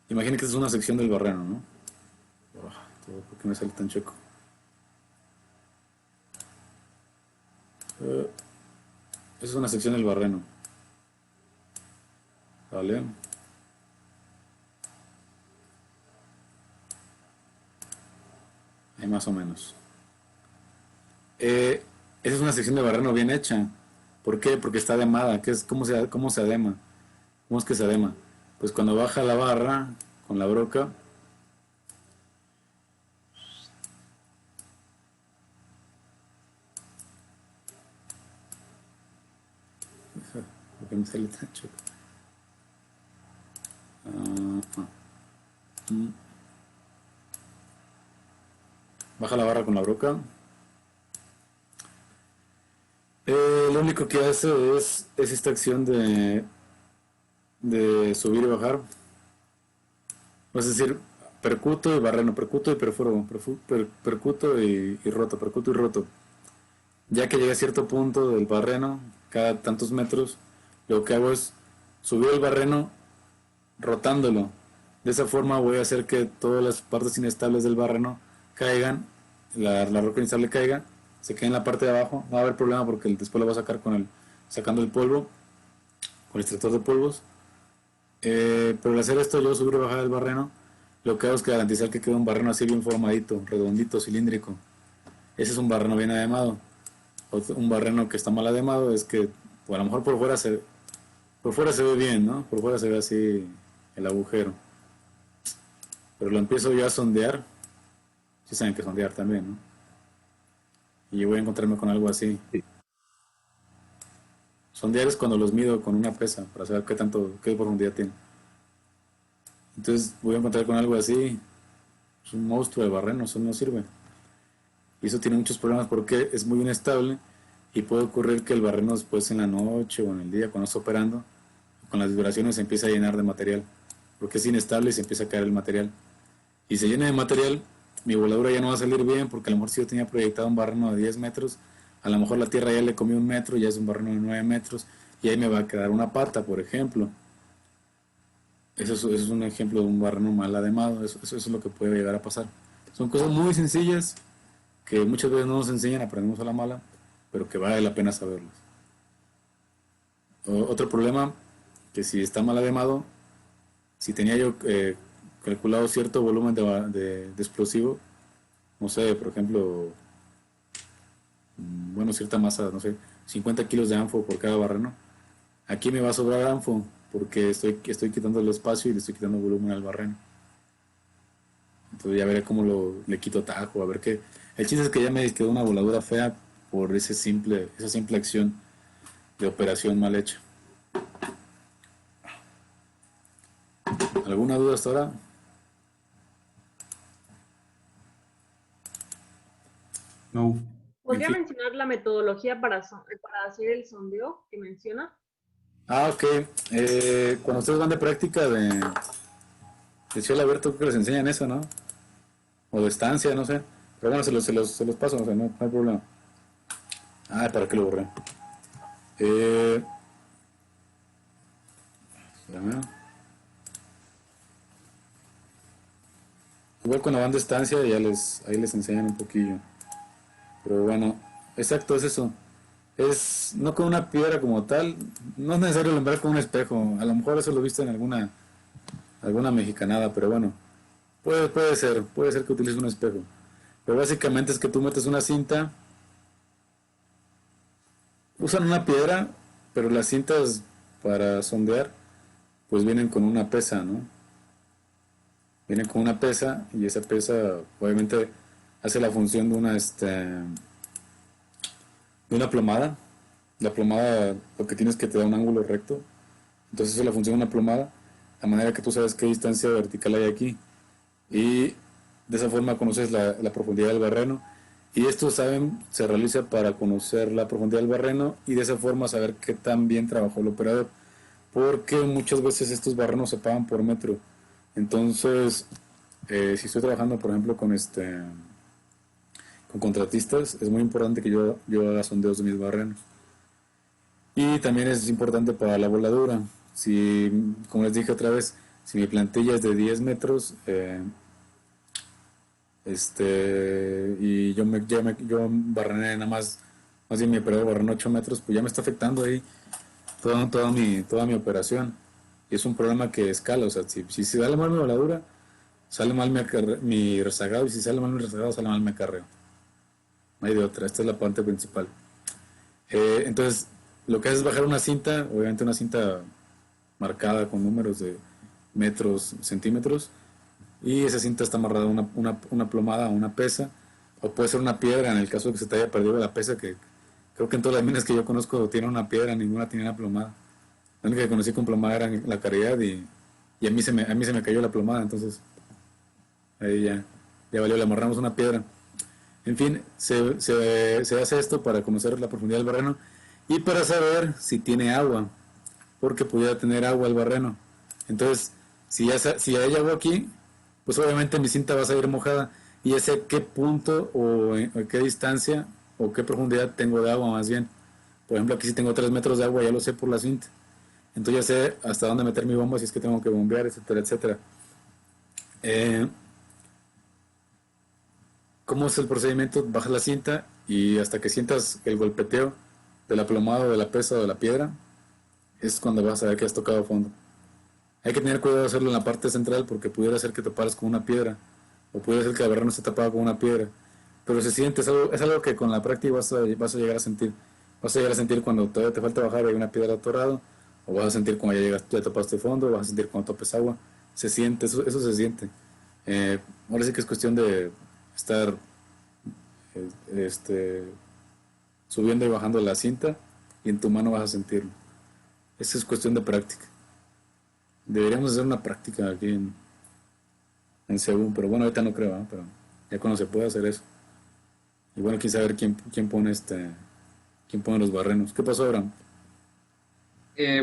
Imaginen que esta es una sección del barreno, ¿no? ¿Por qué me sale tan chueco? Esa es una sección del barreno. ¿Vale? Ahí más o menos. Esa es una sección de barreno bien hecha. ¿Por qué? Porque está ademada. ¿Cómo se adema? ¿Cómo es que se adema? Pues cuando baja la barra con la broca, ¿por qué me sale tan chueco? Baja la barra con la broca. Lo único que hace es esta acción de subir y bajar. Es decir, percuto y barreno, percuto y perforo, percuto y roto, percuto y roto. Ya que llega a cierto punto del barreno, cada tantos metros, lo que hago es subir el barreno rotándolo. De esa forma voy a hacer que todas las partes inestables del barreno caigan, la roca inestable caiga, se quede en la parte de abajo. No va a haber problema porque después lo va a sacar sacando el polvo, con el extractor de polvos. Pero al hacer esto, yo subir y bajar el barreno, lo que hago es garantizar que quede un barreno así bien formadito, redondito, cilíndrico. Ese es un barreno bien ademado. Un barreno que está mal ademado es que, pues, a lo mejor por fuera se ve bien, ¿no? Por fuera se ve así el agujero. Pero lo empiezo yo a sondear. Sí saben que sondear también, ¿no? Y yo voy a encontrarme con algo así. Sondear es cuando los mido con una pesa para saber qué profundidad tiene. Entonces voy a encontrar con algo así. Es un monstruo de barreno, eso no sirve. Y eso tiene muchos problemas porque es muy inestable y puede ocurrir que el barreno después en la noche o en el día cuando está operando, con las vibraciones se empieza a llenar de material. Porque es inestable y se empieza a caer el material. Y se llena de material, mi voladura ya no va a salir bien porque a lo mejor si yo tenía proyectado un barreno de 10 metros, a lo mejor la tierra ya le comió 1 metro, ya es un barreno de 9 metros y ahí me va a quedar una pata, por ejemplo. Eso es un ejemplo de un barreno mal ademado. Eso es lo que puede llegar a pasar. Son cosas muy sencillas que muchas veces no nos enseñan, aprendemos a la mala, pero que vale la pena saberlas. Otro problema, que si está mal ademado, si tenía yo calculado cierto volumen de explosivo, no sé, por ejemplo, cierta masa, no sé, 50 kilos de anfo por cada barreno, aquí me va a sobrar anfo porque estoy quitando el espacio y le estoy quitando volumen al barreno. Entonces ya veré cómo le quito tajo, a ver qué. El chiste es que ya me quedó una voladura fea por esa simple acción de operación mal hecha. ¿Alguna duda hasta ahora? No. ¿Podría En fin. mencionar la metodología para hacer el sondeo que menciona? Ah, ok. Cuando ustedes van de práctica de cielo abierto, creo que les enseñan eso, ¿no? O de estancia, no sé. Pero bueno, se los paso, o sea, no hay problema. Ah, ¿para qué lo borré? Eh, espérame. Igual cuando van de estancia ya ahí les enseñan un poquillo. Pero bueno, exacto, es eso. Es no con una piedra como tal, no es necesario alumbrar con un espejo. A lo mejor eso lo viste en alguna mexicanada, pero bueno, puede ser que utilices un espejo. Pero básicamente es que tú metes una cinta, usan una piedra, pero las cintas para sondear, pues vienen con una pesa, ¿no? Vienen con una pesa y esa pesa obviamente hace la función de una plomada. La plomada lo que tienes es que te da un ángulo recto. Entonces eso es la función de una plomada. La manera que tú sabes qué distancia vertical hay aquí. Y de esa forma conoces la profundidad del barreno. Y esto se realiza para conocer la profundidad del barreno y de esa forma saber qué tan bien trabajó el operador. Porque muchas veces estos barrenos se pagan por metro. Entonces, si estoy trabajando, por ejemplo, con contratistas, es muy importante que yo haga sondeos de mis barrenos. Y también es importante para la voladura. Si, como les dije otra vez, si mi plantilla es de 10 metros, y yo barrené nada más bien mi operador barrenó 8 metros, pues ya me está afectando ahí toda mi operación. Y es un problema que escala, o sea, si sale mal mi voladura, sale mal mi rezagado, y si sale mal mi rezagado, sale mal mi acarreo. No hay de otra, esta es la parte principal. Entonces, lo que haces es bajar una cinta, obviamente una cinta marcada con números de metros, centímetros, y esa cinta está amarrada a una plomada, a una pesa, o puede ser una piedra en el caso de que se te haya perdido la pesa, que creo que en todas las minas que yo conozco tiene una piedra, ninguna tiene una plomada. La única que conocí con plomada era en La Caridad y a mí se me cayó la plomada, entonces ahí ya valió, le amarramos una piedra. En fin, se hace esto para conocer la profundidad del barreno y para saber si tiene agua, porque pudiera tener agua el barreno. Entonces, si hay agua aquí, pues obviamente mi cinta va a salir mojada y ya sé qué punto o qué distancia o qué profundidad tengo de agua más bien. Por ejemplo, aquí si tengo 3 metros de agua, ya lo sé por la cinta. Entonces ya sé hasta dónde meter mi bomba si es que tengo que bombear, etcétera, etcétera. ¿Cómo es el procedimiento? Bajas la cinta y hasta que sientas el golpeteo de la plomada o de la pesa o de la piedra, es cuando vas a ver que has tocado fondo. Hay que tener cuidado de hacerlo en la parte central porque pudiera ser que te pares con una piedra o pudiera ser que el barreno esté tapado con una piedra. Pero se siente, es algo que con la práctica vas a llegar a sentir. Vas a llegar a sentir cuando todavía te falta bajar y hay una piedra atorado, o vas a sentir cuando ya topaste fondo, o vas a sentir cuando topes agua. Se siente, eso se siente. Ahora sí que es cuestión de estar subiendo y bajando la cinta y en tu mano vas a sentirlo. Eso es cuestión de práctica. Deberíamos hacer una práctica aquí en Seúl, pero bueno, ahorita no creo, ¿eh? Pero ya cuando se puede hacer eso. Y bueno, quién saber quién pone los barrenos. ¿Qué pasó, Abraham?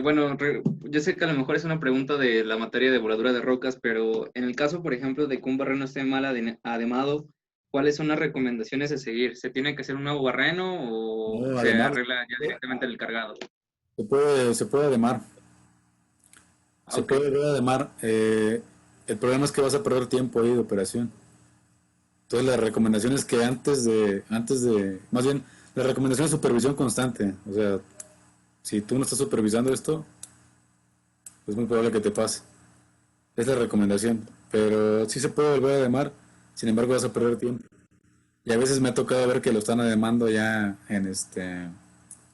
Bueno, yo sé que a lo mejor es una pregunta de la materia de voladura de rocas, pero en el caso, por ejemplo, de que un barreno esté mal ademado, ¿cuáles son las recomendaciones a seguir? ¿Se tiene que hacer un nuevo barreno o No, se además, arregla ya directamente en el cargado? se puede ademar. Se Ok. puede ademar. El problema es que vas a perder tiempo ahí de operación. Entonces la recomendación es que más bien, la recomendación es supervisión constante. O sea, si tú no estás supervisando esto, es muy probable que te pase. Es la recomendación. Pero sí se puede volver a ademar, sin embargo vas a perder tiempo. Y a veces me ha tocado ver que lo están ademando ya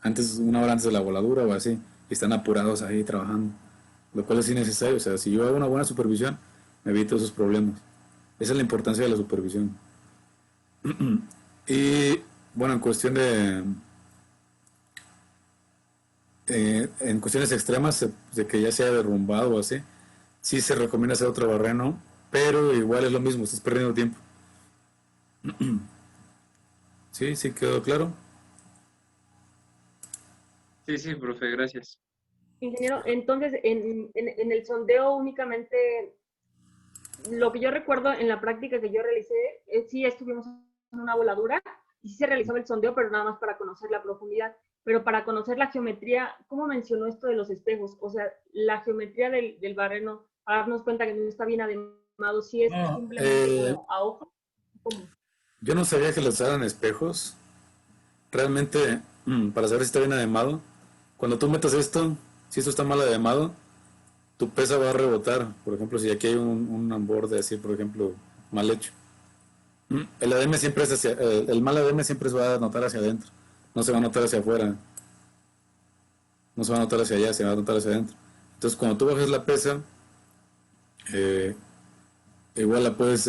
antes, una hora antes de la voladura o así, y están apurados ahí trabajando. Lo cual es innecesario. O sea, si yo hago una buena supervisión, me evito esos problemas. Esa es la importancia de la supervisión. Y bueno, en cuestiones extremas, de que ya sea derrumbado o así, sí se recomienda hacer otro barreno, pero igual es lo mismo, estás perdiendo tiempo. Sí, sí quedó claro. Sí, sí, profe, gracias. Ingeniero, entonces en el sondeo únicamente, lo que yo recuerdo en la práctica que yo realicé, sí estuvimos en una voladura y sí se realizaba el sondeo, pero nada más para conocer la profundidad. Pero para conocer la geometría, ¿cómo mencionó esto de los espejos? O sea, la geometría del barreno, para darnos cuenta que no está bien ademado, sí es No, simplemente como a ojo. ¿Cómo? yo no sabía que les daban espejos. Realmente, para saber si está bien ademado, cuando tú metas esto, si esto está mal ademado, tu pesa va a rebotar. Por ejemplo, si aquí hay un borde así, por ejemplo, mal hecho. El ADM siempre es hacia, el mal ADM siempre se va a notar hacia adentro, no se va a notar hacia afuera, no se va a notar hacia allá, se va a notar hacia adentro. Entonces, cuando tú bajes la pesa, eh, igual la puedes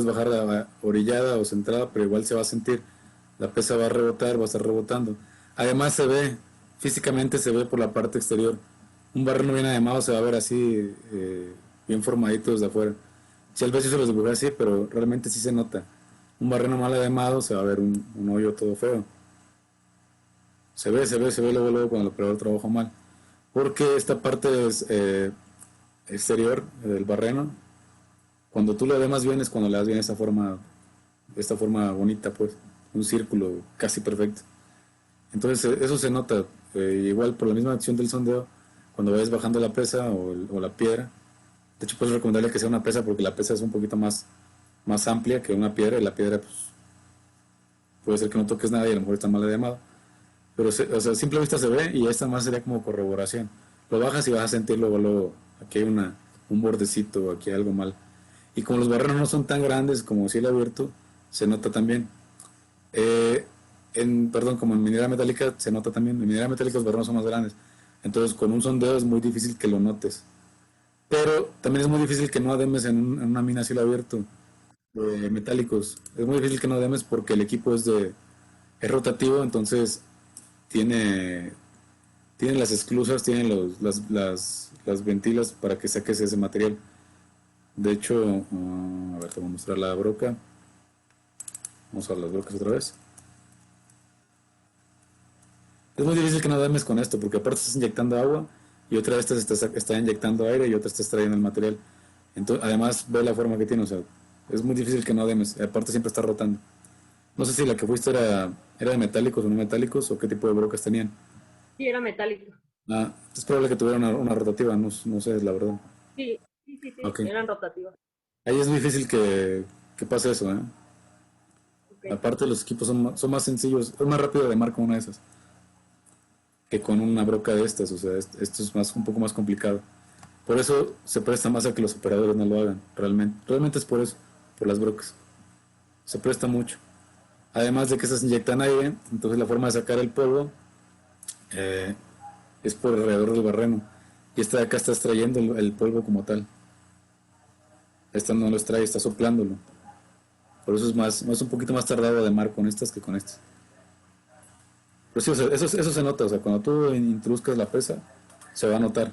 bajar orillada o centrada, pero igual se va a sentir. La pesa va a rebotar, va a estar rebotando. Además se ve, físicamente se ve por la parte exterior. Un barreno bien ademado se va a ver así, bien formadito desde afuera. Si al veces se los dibujé así, pero realmente sí se nota. Un barreno mal ademado se va a ver un hoyo todo feo. Se ve luego, luego cuando el operador trabaja mal. Porque esta parte es, exterior del barreno, cuando tú lo ademas bien es cuando le das bien esta forma bonita, pues, un círculo casi perfecto. Entonces eso se nota, igual por la misma acción del sondeo, cuando vayas bajando la pesa o la piedra. De hecho, puedes recomendarle que sea una pesa porque la pesa es un poquito más amplia que una piedra y la piedra pues, puede ser que no toques nada y a lo mejor está mal ademado. Pero o sea, a simple vista se ve y esta más sería como corroboración. Lo bajas y vas a sentir luego aquí hay un bordecito, aquí hay algo mal. Y como los barrenos no son tan grandes como cielo abierto, se nota también. Eh, perdón, como en minería metálica se nota también. En minería metálica los barrenos son más grandes. Entonces con un sondeo es muy difícil que lo notes. Pero también es muy difícil que no ademes en una mina a cielo abierto de metálicos. Es muy difícil que no ademes porque el equipo es rotativo, entonces tiene, tiene las esclusas, tiene las ventilas para que saques ese material. De hecho, a ver, te voy a mostrar la broca. Vamos a ver las brocas otra vez. Es muy difícil que no dames con esto, porque aparte estás inyectando agua y otra vez está inyectando aire y otra estás trayendo el material. Entonces, además, ve la forma que tiene, o sea, es muy difícil que no demes. Aparte siempre está rotando. No sé si la que fuiste era de metálicos o no metálicos o qué tipo de brocas tenían. Sí, era metálico. Ah, es probable que tuviera una rotativa, no sé, la verdad. Sí, Ok. eran rotativas. Ahí es muy difícil que pase eso, ¿eh? Okay. Aparte los equipos son más sencillos, es más rápido de marca una de esas que con una broca de estas, o sea, esto es un poco más complicado. Por eso se presta más a que los operadores no lo hagan, realmente. Realmente es por eso, por las brocas. Se presta mucho. Además de que estas inyectan aire, entonces la forma de sacar el polvo eh, es por alrededor del barreno. Y esta de acá está extrayendo el polvo como tal. Esta no lo extrae, está soplándolo. Por eso es un poquito más tardado de mar con estas que con estas. Pero sí, o sea, eso se nota, o sea, cuando tú introduzcas la pesa, se va a notar.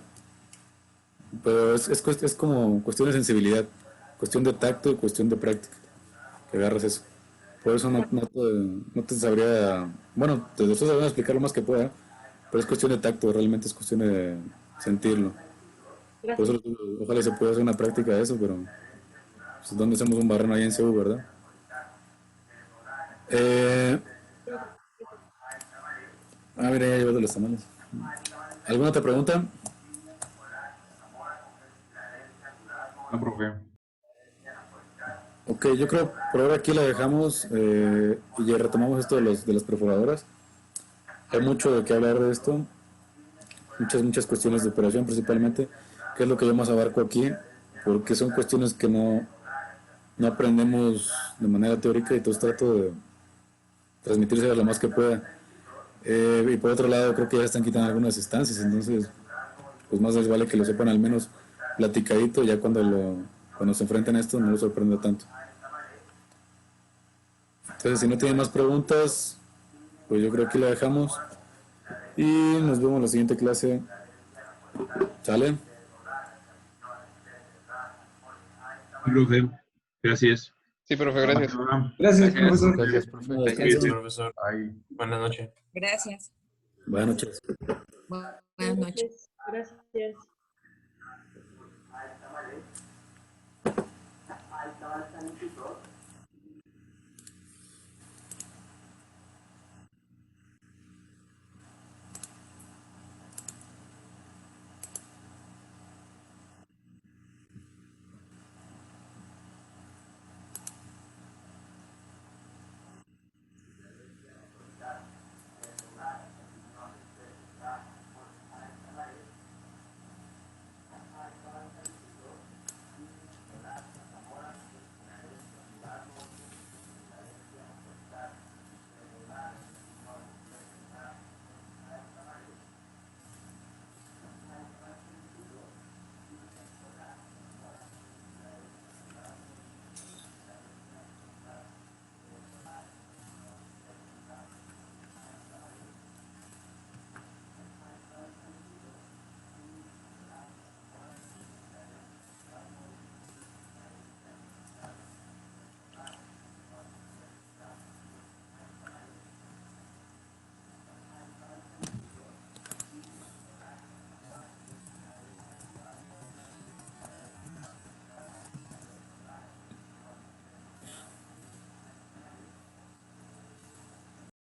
Pero es como cuestión de sensibilidad, cuestión de tacto y cuestión de práctica, que agarras eso. Por eso no te sabría, bueno, te lo estoy sabiendo explicar lo más que pueda, pero es cuestión de tacto, realmente es cuestión de sentirlo. Por Gracias. eso ojalá se pueda hacer una práctica de eso, pero pues, ¿dónde hacemos un barreno ahí en Cebu, verdad? Eh, mira, ya llevo de los tamales. ¿Alguna otra pregunta? No, profe. Ok, yo creo por ahora aquí la dejamos y ya retomamos esto de las perforadoras. Hay mucho de qué hablar de esto, muchas cuestiones de operación principalmente, que es lo que yo más abarco aquí, porque son cuestiones que no aprendemos de manera teórica y entonces trato de transmitírselas lo más que pueda. Y por otro lado, creo que ya están quitando algunas instancias, entonces pues más les vale que lo sepan al menos platicadito, ya cuando se enfrenten a esto no los sorprenda tanto. Entonces, si no tienen más preguntas, pues yo creo que la dejamos y nos vemos en la siguiente clase. ¿Sale? Profe, gracias. Sí, profe, gracias. Gracias, Gracias. profesor. Gracias, profe. No, Gracias, descansen. profesor. Ahí. Buenas noches. Gracias. Buenas noches. Buenas noches.